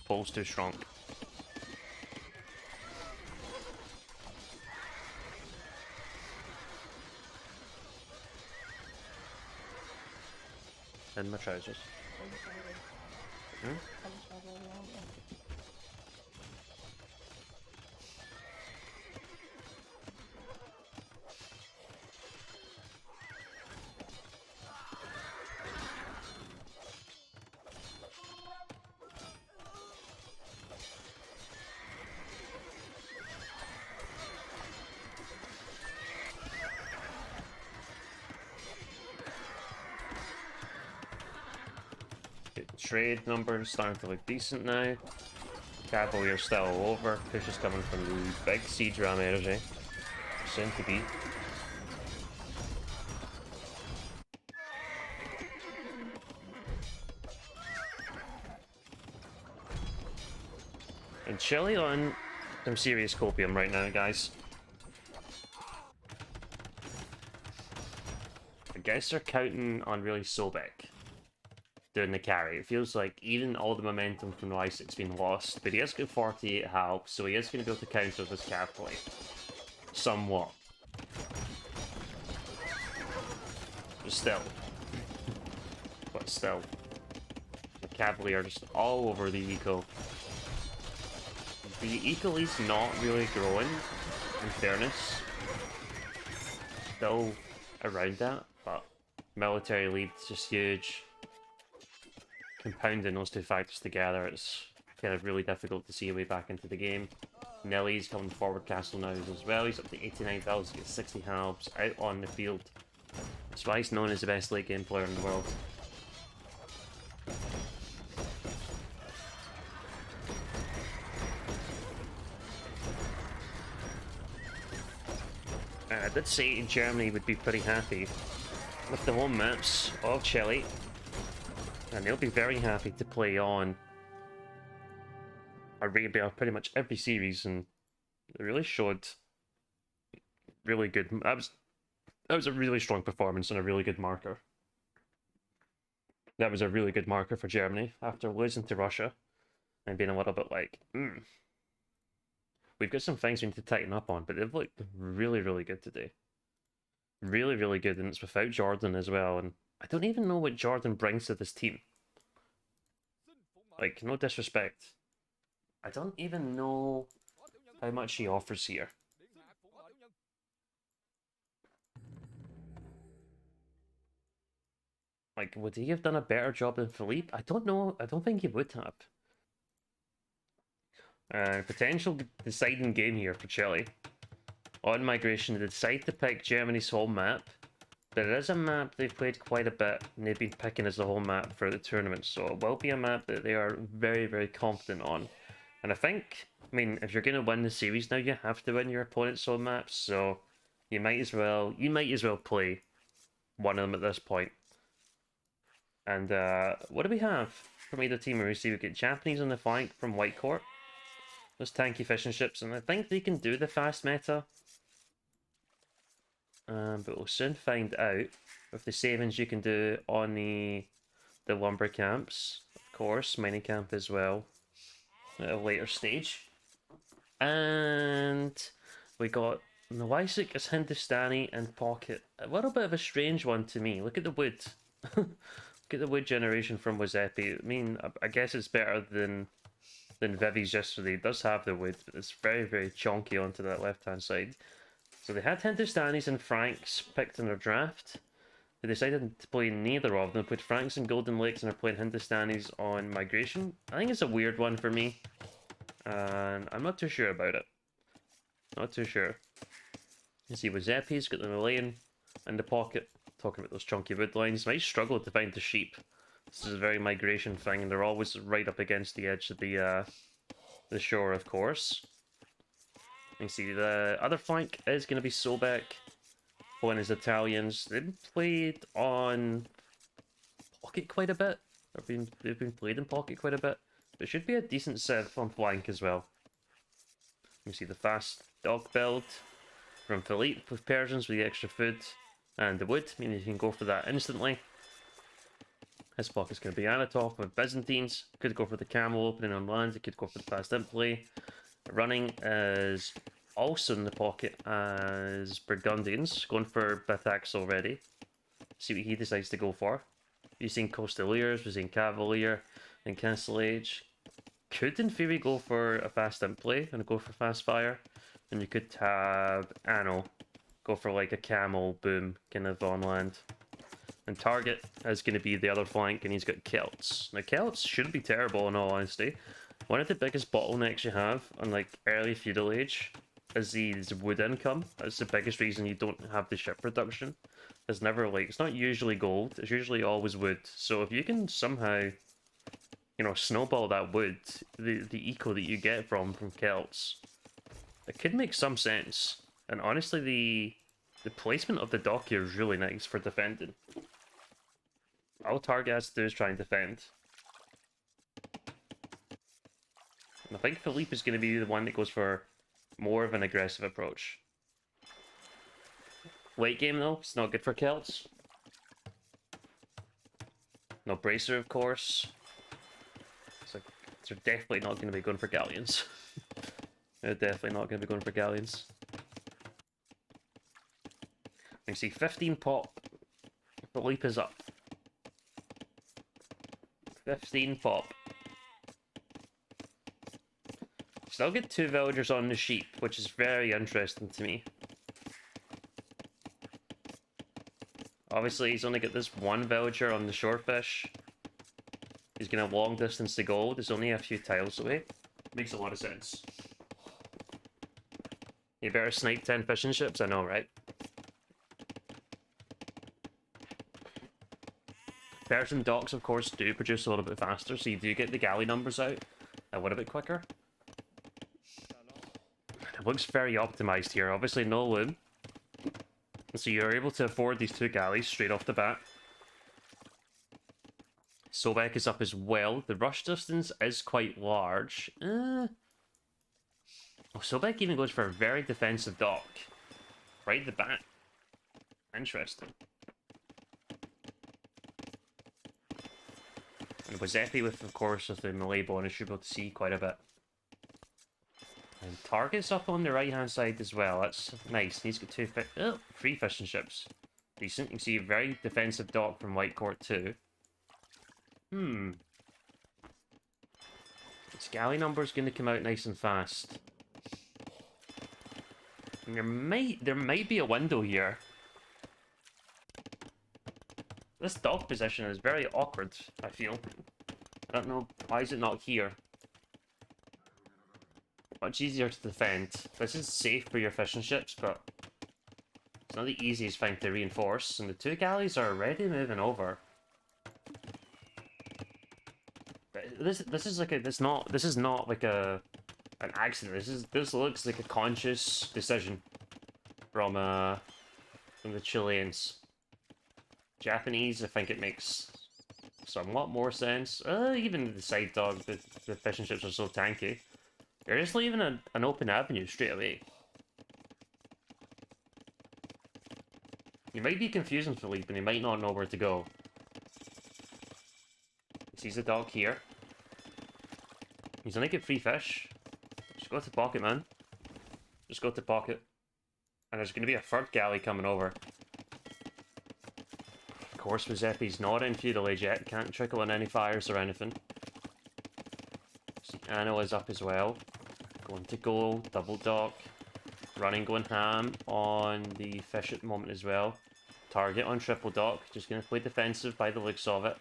Pole's too strong. In my trousers. Hmm? Trade numbers starting to look decent now. Cavalry are still over. Push is coming from the big siege ram energy. Soon to be. And Chile on some serious copium right now, guys. I guess they're counting on really Sobek doing the carry. It feels like even all the momentum from the Y6 being lost, but he has got 48 help, so he is going to be able to counter this cavalry. Somewhat. But still. The cavalry are just all over the eco. The eco lead's not really growing, in fairness. Still around that, but military lead's just huge. Compounding those two factors together, it's kind of really difficult to see a way back into the game. Nelly's coming forward castle now as well. He's up to 89,000, gets 60 halves out on the field. That's why he's known as the best late game player in the world. I did say Germany would be pretty happy with the home maps of Chile. And they'll be very happy to play on Arabia pretty much every series, and they really showed really good. That was a really strong performance and a really good marker. That was a really good marker for Germany after losing to Russia and being a little bit like, we've got some things we need to tighten up on, but they've looked really, really good today. Really, really good, and it's without Jordan as well, and I don't even know what Jordan brings to this team. Like, no disrespect I don't even know how much he offers here. Like, would he have done a better job than Philippe? I don't know. I don't think he would have. Potential deciding game here for Chile. On migration, they decide to pick Germany's home map, but it is a map they've played quite a bit, and they've been picking as the home map for the tournament, so it will be a map that they are very, very confident on. And I think, I mean, if you're going to win the series now, you have to win your opponent's home maps, so you might as well play one of them at this point. And what do we have from either team? We see we get Japanese on the flank from White Court. Those tanky fishing ships, and I think they can do the fast meta. But we'll soon find out with the savings you can do on the lumber camps, of course, mining camp as well, at a later stage. And we got Noisik as Hindustani and Pocket. A little bit of a strange one to me. Look at the wood. Look at the wood generation from Wazepi. I mean, I guess it's better than Vivi's yesterday. It does have the wood, but it's very, very chonky onto that left-hand side. So they had Hindustanis and Franks picked in their draft. They decided to play neither of them. They put Franks and Golden Lakes and are playing Hindustanis on migration. I think it's a weird one for me. And I'm not too sure about it. Not too sure. You see Wazepi's got the Malayan in the pocket. Talking about those chunky wood lines. Might struggle to find the sheep. This is a very migration thing, and they're always right up against the edge of the shore, of course. You see the other flank is going to be Sobek playing as Italians. They've played on pocket quite a bit. They've been played in pocket quite a bit. But it should be a decent set on flank as well. You see the fast dog build from Philippe with Persians with the extra food and the wood, meaning you can go for that instantly. His pocket's going to be Anatov with Byzantines. Could go for the camel opening on land. It could go for the fast in play. Running is also in the pocket as Burgundians, going for Batax already. See what he decides to go for. We've seen Costeliers, we've seen Cavalier and Castle Age. Could in theory go for a fast in play and go for fast fire. And you could have Anno go for like a camel boom kind of on land. And target is going to be the other flank, and he's got Celts. Now Celts shouldn't be terrible in all honesty. One of the biggest bottlenecks you have on like early feudal age is the wood income. That's the biggest reason you don't have the ship production. It's never like, it's not usually gold, it's usually always wood. So if you can somehow, you know, snowball that wood, the eco that you get from Celts, it could make some sense. And honestly, the placement of the dock here is really nice for defending. All target has to do is try and defend. And I think Philippe is going to be the one that goes for more of an aggressive approach. Late game though, it's not good for Celts. No bracer, of course. So they're definitely not going to be going for galleons. They're definitely not going to be going for galleons. You see 15 pop. Philippe is up. 15 pop. Still get 2 villagers on the sheep, which is very interesting to me. Obviously, he's only got this one villager on the shorefish. He's going to long distance to gold. There's only a few tiles away. Makes a lot of sense. You better snipe 10 fishing ships, I know, right? Persian docks, of course, do produce a little bit faster, so you do get the galley numbers out a little bit quicker. It looks very optimized here. Obviously, no loom. So you're able to afford these 2 galleys straight off the bat. Sobek is up as well. The rush distance is quite large. Oh, Sobek even goes for a very defensive dock. Right at the bat. Interesting. And Wazepi with, of course, with the melee bonus, you're able to see quite a bit. And target's up on the right-hand side as well. That's nice. He's got 3 fishing ships. Decent. You can see a very defensive dock from White Court too. This galley number's going to come out nice and fast. And there might be a window here. This dog position is very awkward, I feel. I don't know, why is it not here? Much easier to defend. This is safe for your fishing ships, but it's not the easiest thing to reinforce. And the two galleys are already moving over. But this is not like an accident. This looks like a conscious decision from the Chileans. Japanese, I think it makes somewhat more sense. Even the side dog, the fishing ships are so tanky. You're just leaving an open avenue straight away. You might be confusing Philippe, and he might not know where to go. He sees the dog here. He's gonna get free fish. Just go to pocket, man. Just go to pocket. And there's gonna be a third galley coming over. Of course, Mazeppi's not in feudal age yet. Can't trickle in any fires or anything. See, Anno is up as well. Going to go, double dock. Running, going ham on the fish at the moment as well. Target on triple dock. Just going to play defensive by the looks of it.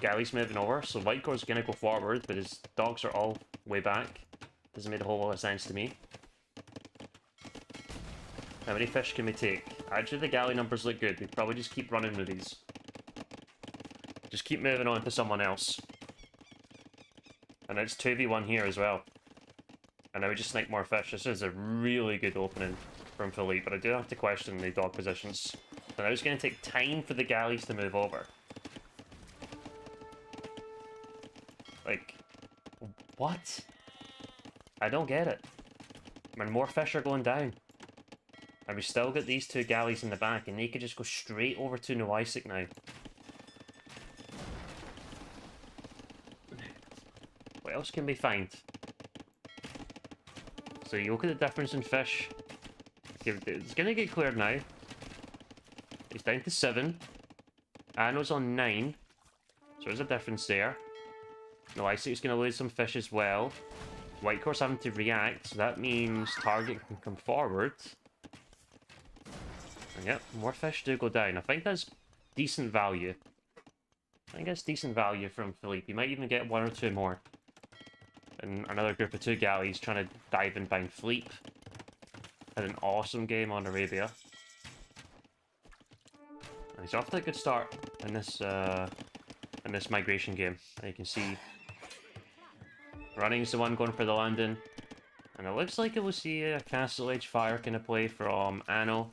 Galley's moving over, so Whitecore's going to go forward, but his docks are all way back. Doesn't make a whole lot of sense to me. How many fish can we take? Actually, the galley numbers look good. We probably just keep running with these. Just keep moving on to someone else. And it's 2v1 here as well. And now we just snipe more fish. This is a really good opening from Philippe, but I do have to question the dog positions. So now it's going to take time for the galleys to move over. Like, what? I don't get it. Man, more fish are going down. And we still got these two galleys in the back, and they could just go straight over to Noisik now. What else can we find? So you look at the difference in fish. It's going to get cleared now. He's down to 7. Anno's on 9. So there's a difference there. Noisik's going to lose some fish as well. Whitecore's having to react, so that means target can come forward. And yep, more fish do go down. I think that's decent value. I think that's decent value from Philippe. He might even get 1 or 2 more. And another group of 2 galleys trying to dive and bind Philippe. Had an awesome game on Arabia. And he's off to a good start in this migration game. And you can see Running's the one going for the landing. And it looks like it will see a Castle Age Fire kind of play from Anno.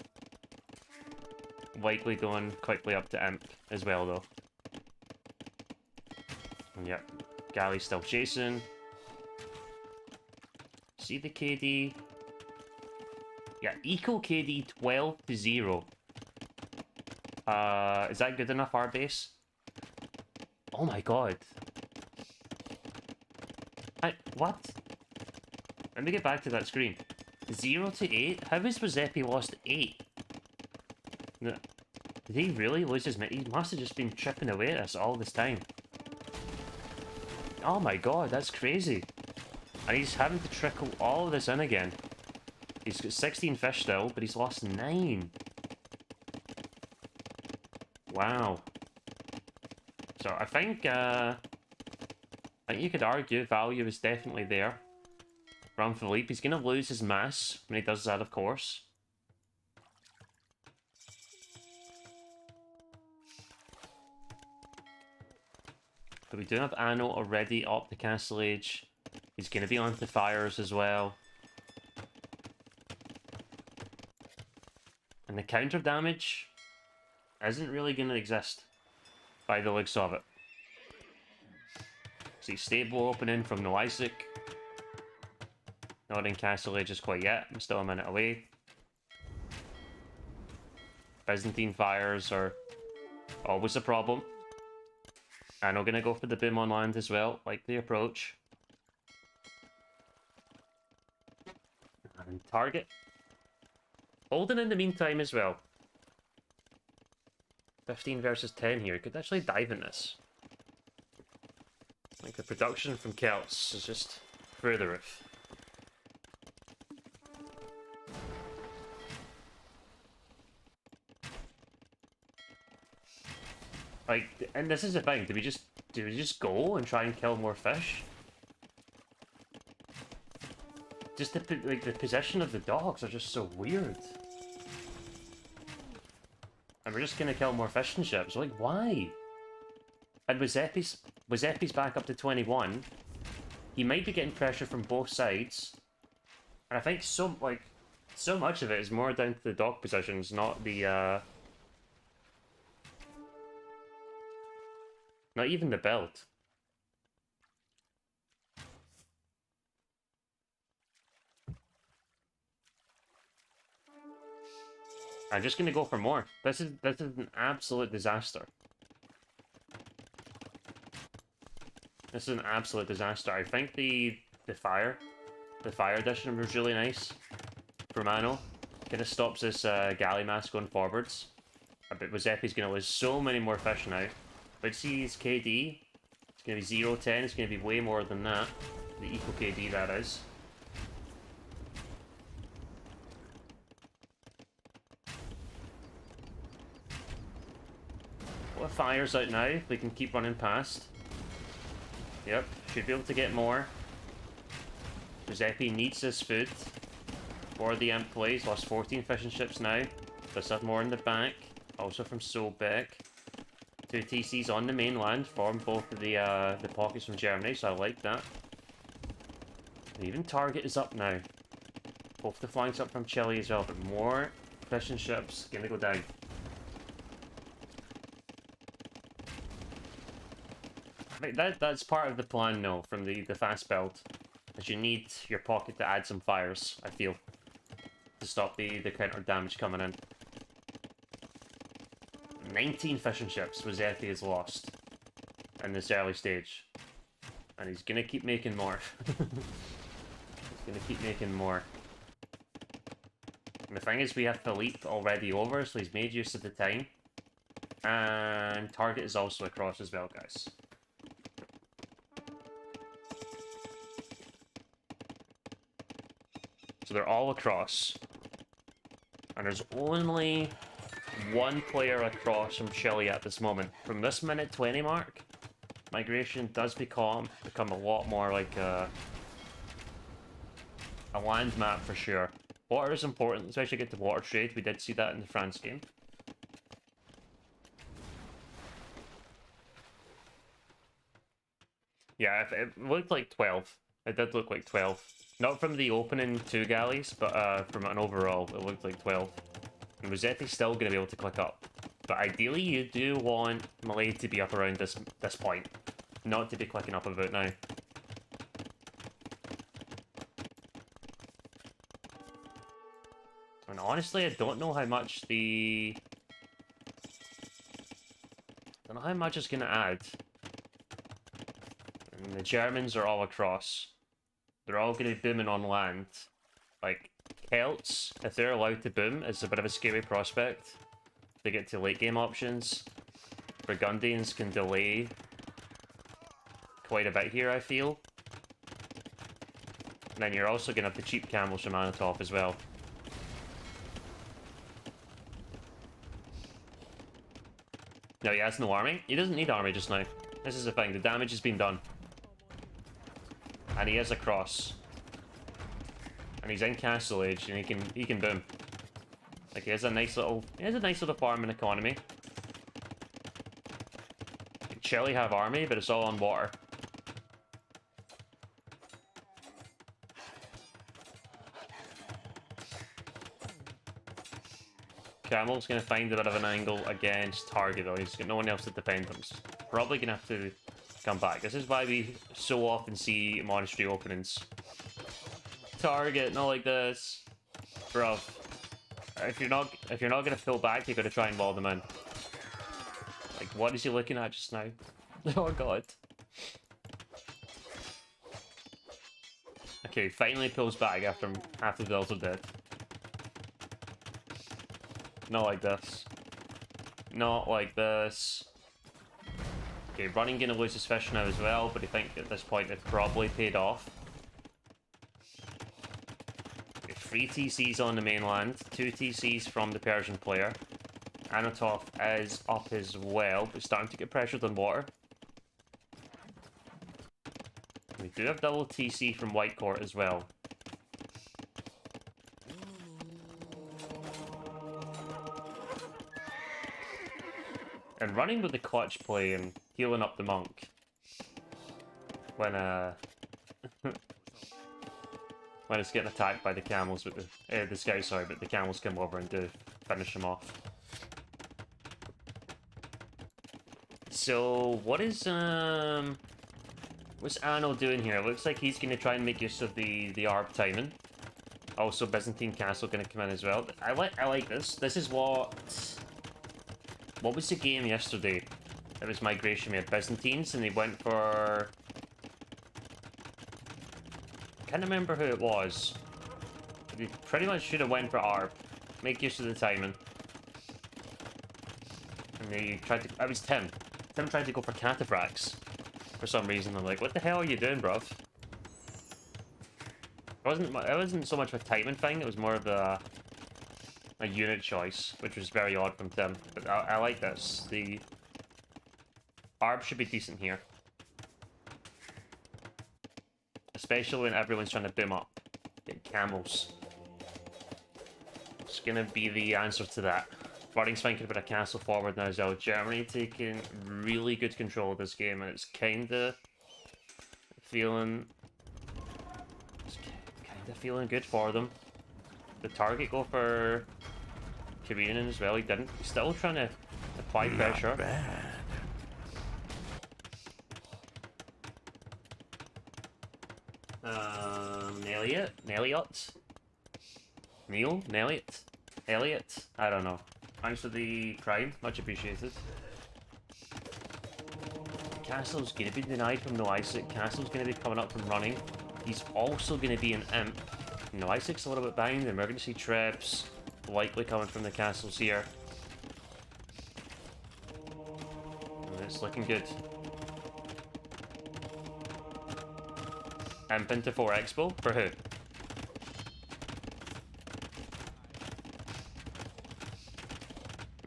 Likely going quickly up to Imp as well though. And yep, Galley's still chasing. See the KD. Yeah, Eco KD 12 to 0. Is that good enough, our base? Oh my god. What? Let me get back to that screen. 0 to 8? How has Mazeppi lost 8? No. Did he really lose his mid? He must have just been chipping away at us all this time. Oh my god, that's crazy. And he's having to trickle all of this in again. He's got 16 fish still, but he's lost 9. Wow. So I think you could argue value is definitely there from Philippe. He's going to lose his mass when he does that, of course. But we do have Anno already up the Castle Age. He's going to be onto fires as well. And the counter damage isn't really going to exist by the looks of it. See, stable opening from Noisik. Not in Castle Age just quite yet. I'm still a minute away. Byzantine fires are always a problem. And I'm going to go for the boom on land as well, like the approach. And target. Holding in the meantime as well. 15 versus 10 here. Could actually dive in this. I could production from Celts is just through the roof. Like, and this is the thing, do we just go and try and kill more fish? Just the position of the dogs are just so weird. And we're just gonna kill more fishing ships. Like, why? And was Epi's back up to 21? He might be getting pressure from both sides. And I think so much of it is more down to the dog positions, not the not even the belt. I'm just gonna go for more. This is an absolute disaster. This is an absolute disaster. I think the fire addition was really nice for Mano. Kind of stops this galley mass going forwards. I bet Wazepi's gonna lose so many more fish now. But see his KD, it's gonna be 0-10. It's gonna be way more than that. The eco KD that is. Well, fire's out now. We can keep running past. Yep, should be able to get more. Giuseppe needs this food for the imp plays. Lost 14 fishing ships now. Does have more in the back. Also from Solbeck. 2 TCs on the mainland from both of the pockets from Germany, so I like that. And even target is up now. Both the flanks up from Chile as well, but more fishing ships gonna go down. I think that's part of the plan, though, from the fast build. Is you need your pocket to add some fires, I feel, to stop the counter damage coming in. 19 fishing ships Wazepi has lost in this early stage. And he's gonna keep making more. He's gonna keep making more. And the thing is, we have Philippe already over, so he's made use of the time. And target is also across as well, guys. So they're all across. And there's only one player across from Chile at this moment. From this minute 20 mark, migration does become a lot more like a land map for sure. Water is important, especially get the water trade. We did see that in the France game. Yeah, it looked like 12. It did look like 12. Not from the opening 2 galleys, but from an overall, it looked like 12. And Rossetti's still going to be able to click up. But ideally, you do want Malay to be up around this point. Not to be clicking up about now. And honestly, I don't know how much I don't know how much it's going to add. And the Germans are all across. They're all going to be booming on land. Like, Celts, if they're allowed to boom, it's a bit of a scary prospect. They get to late game options. Burgundians can delay quite a bit here, I feel. And then you're also going to have the cheap camels from Anatov as well. No, he has no army. He doesn't need army just now. This is the thing, the damage has been done. And he is across. And he's in Castle Age, and he can boom. Like he has a nice little farming economy. Chile have army, but it's all on water. Camel's gonna find a bit of an angle against target though. He's got no one else to defend him. So probably gonna have to come back. This is why we so often see monastery openings. Target, not like this. Bruv. If you're not gonna pull back, you gotta try and wall them in. Like, what is he looking at just now? Oh god. Okay, finally pulls back after half the builds are dead. Not like this. Not like this. Okay, running gonna lose his fish now as well, but I think at this point it probably paid off. Okay, 3 TCs on the mainland, 2 TCs from the Persian player. Anatov is up as well, but starting to get pressured on water. We do have double TC from White Court as well. And running with the clutch play and healing up the monk when when it's getting attacked by the camels, but the scouts, sorry, but the camels come over and do finish him off. So what is what's Anno doing here? It looks like he's gonna try and make use of the ARB timing. Also, Byzantine Castle gonna come in as well. I like this. This is what was the game yesterday? It was Migration. We had Byzantines, and they went for... I can't remember who it was. They pretty much should have went for ARB. Make use of the timing. And they tried to... It was Tim. Tim tried to go for Cataphracts. For some reason, I'm like, what the hell are you doing, bruv? It wasn't so much a timing thing, it was more of a unit choice, which was very odd from Tim. But I like this. The ARB should be decent here. Especially when everyone's trying to boom up. Get camels. It's gonna be the answer to that. Runnings's thinking about a castle forward now as well. Germany taking really good control of this game, and it's kinda feeling good for them. The target go for Korean as well. He didn't. He's still trying to apply pressure. Not bad. Elliot? I don't know. Thanks for the prime, much appreciated. Castle's gonna be denied from No Isaac. Castle's gonna be coming up from running. He's also gonna be an imp. No Isaac's a little bit behind, and we're gonna see Trebs likely coming from the castles here. And it's looking good. Imp into 4 Expo? For who?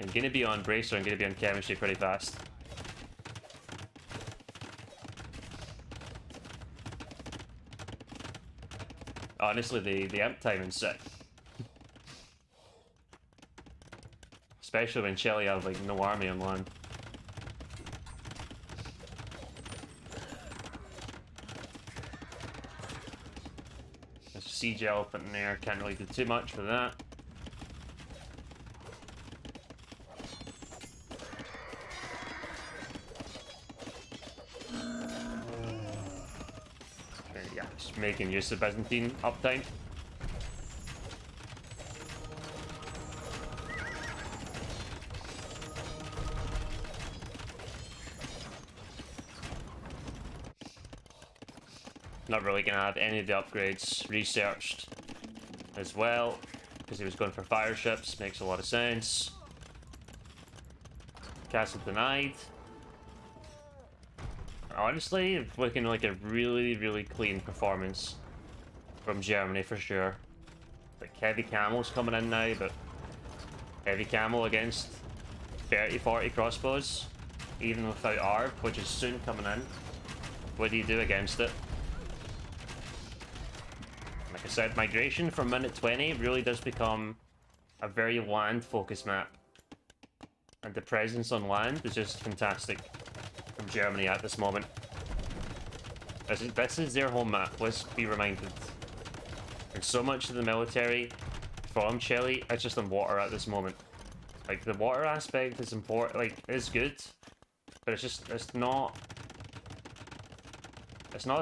I'm gonna be on Bracer, I'm gonna be on Chemistry pretty fast. Honestly, the imp timing's sick. Especially when Chile have like no army on land. There's a siege elephant in there, can't really do too much for that. Yeah, just making use of Byzantine uptime. Not really gonna have any of the upgrades researched as well, because he was going for fire ships. Makes a lot of sense. Castle denied. Honestly, it's looking like a really, really clean performance from Germany for sure. Like heavy camel's coming in now, but heavy camel against 30-40 crossbows, even without ARB, which is soon coming in. What do you do against it? Like I said, migration from minute 20 really does become a very land-focused map. And the presence on land is just fantastic from Germany at this moment. This is their home map, let's be reminded. And so much of the military from Chile is just on water at this moment. Like, the water aspect is important, like, is good, but it's not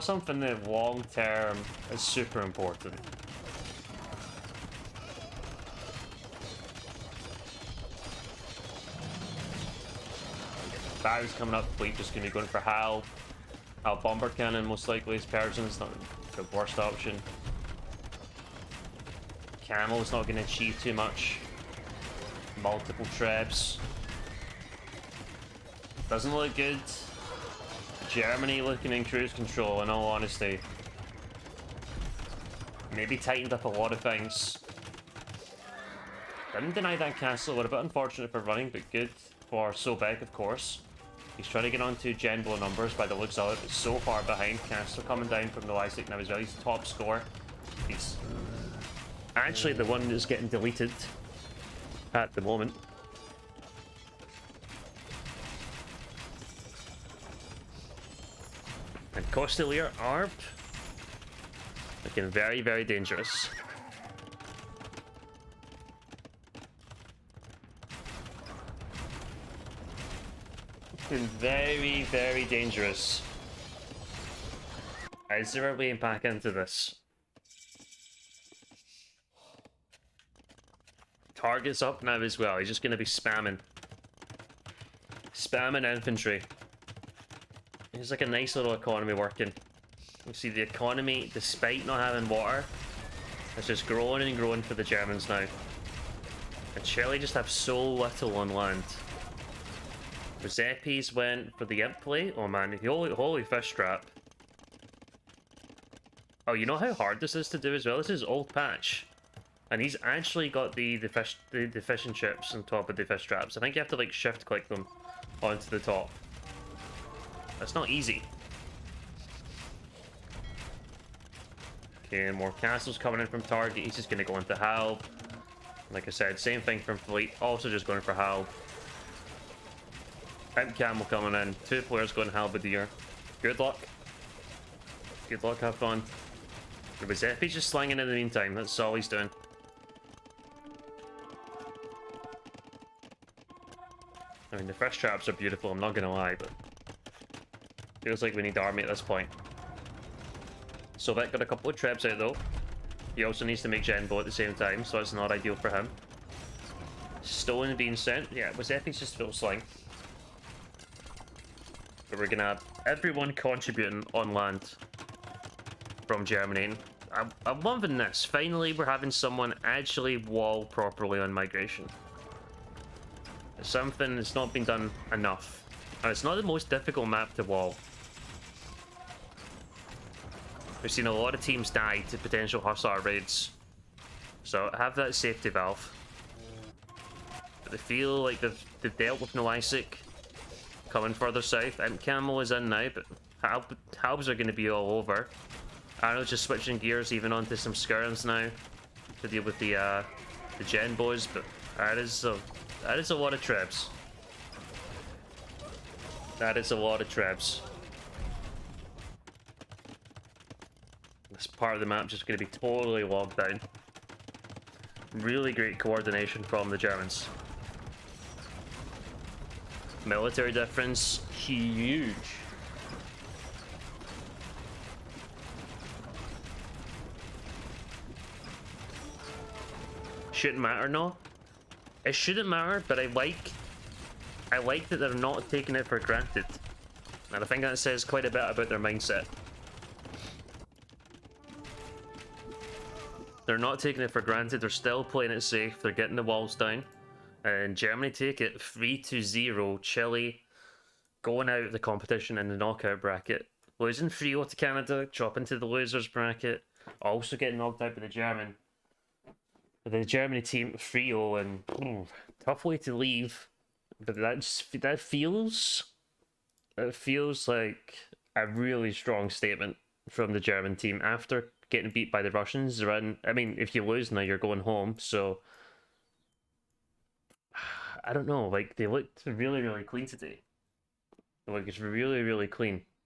something that long term is super important. Barry's coming up, fleet just gonna be going for Hal. Hal bomber cannon most likely is Persian's not the worst option. Camel's not gonna achieve too much. Multiple trebs. Doesn't look good. Germany looking in cruise control, in all honesty. Maybe tightened up a lot of things. Didn't deny that castle. We're a bit unfortunate for running, but good for Sobek, of course. He's trying to get onto Gen blow numbers by the looks of it, but so far behind. Castle coming down from the Isaac now as well. He's top score. He's actually the one that's getting deleted at the moment. And Costelier Arp looking very, very dangerous. Looking very, very dangerous. As they're way back into this. Target's up now as well. He's just going to be spamming. Spamming infantry. It's like a nice little economy working. You see the economy, despite not having water, it's just growing and growing for the Germans now. And Chile just have so little on land. Giuseppe's went for the imp play. Oh man, holy fish trap. Oh, you know how hard this is to do as well? This is old patch. And he's actually got the fish and chips on top of the fish traps. I think you have to like shift click them onto the top. That's not easy. Okay, and more castles coming in from target. He's just going to go into Halb. Like I said, same thing from Fleet. Also just going for Halb. Imp Camel coming in. 2 players going Halberdier. Good luck. Good luck, have fun. Giuseppe's just slinging in the meantime. That's all he's doing. I mean, the fresh traps are beautiful, I'm not going to lie, but feels like we need army at this point. So that got a couple of traps out though. He also needs to make Genbo at the same time, so it's not ideal for him. Stone being sent. Yeah, Giuseppe's just full sling. But we're gonna have everyone contributing on land from Germany. I'm loving this. Finally, we're having someone actually wall properly on migration. It's something that's not been done enough. And it's not the most difficult map to wall. We've seen a lot of teams die to potential Hussar raids. So have that safety valve. But they feel like they've dealt with no Isaac. Coming further south. Imp Camel is in now, but Halbs are going to be all over. Arnold's just switching gears even onto some skirms now to deal with the Gen boys, but that is a lot of trebs. That is a lot of trebs. This part of the map just going to be totally locked down. Really great coordination from the Germans. Military difference, huge. Shouldn't matter, no? It shouldn't matter, but I like that they're not taking it for granted. And I think that says quite a bit about their mindset. They're not taking it for granted, they're still playing it safe, they're getting the walls down. And Germany take it 3-0. Chile going out of the competition in the knockout bracket. Losing 3-0 to Canada, dropping to the losers bracket. Also getting knocked out by the German. The Germany team 3-0 and tough way to leave. But that feels like a really strong statement from the German team after getting beat by the Russians. They're in, I mean, if you lose now, you're going home. So I don't know. Like they looked really, really clean today. Like it's really, really clean.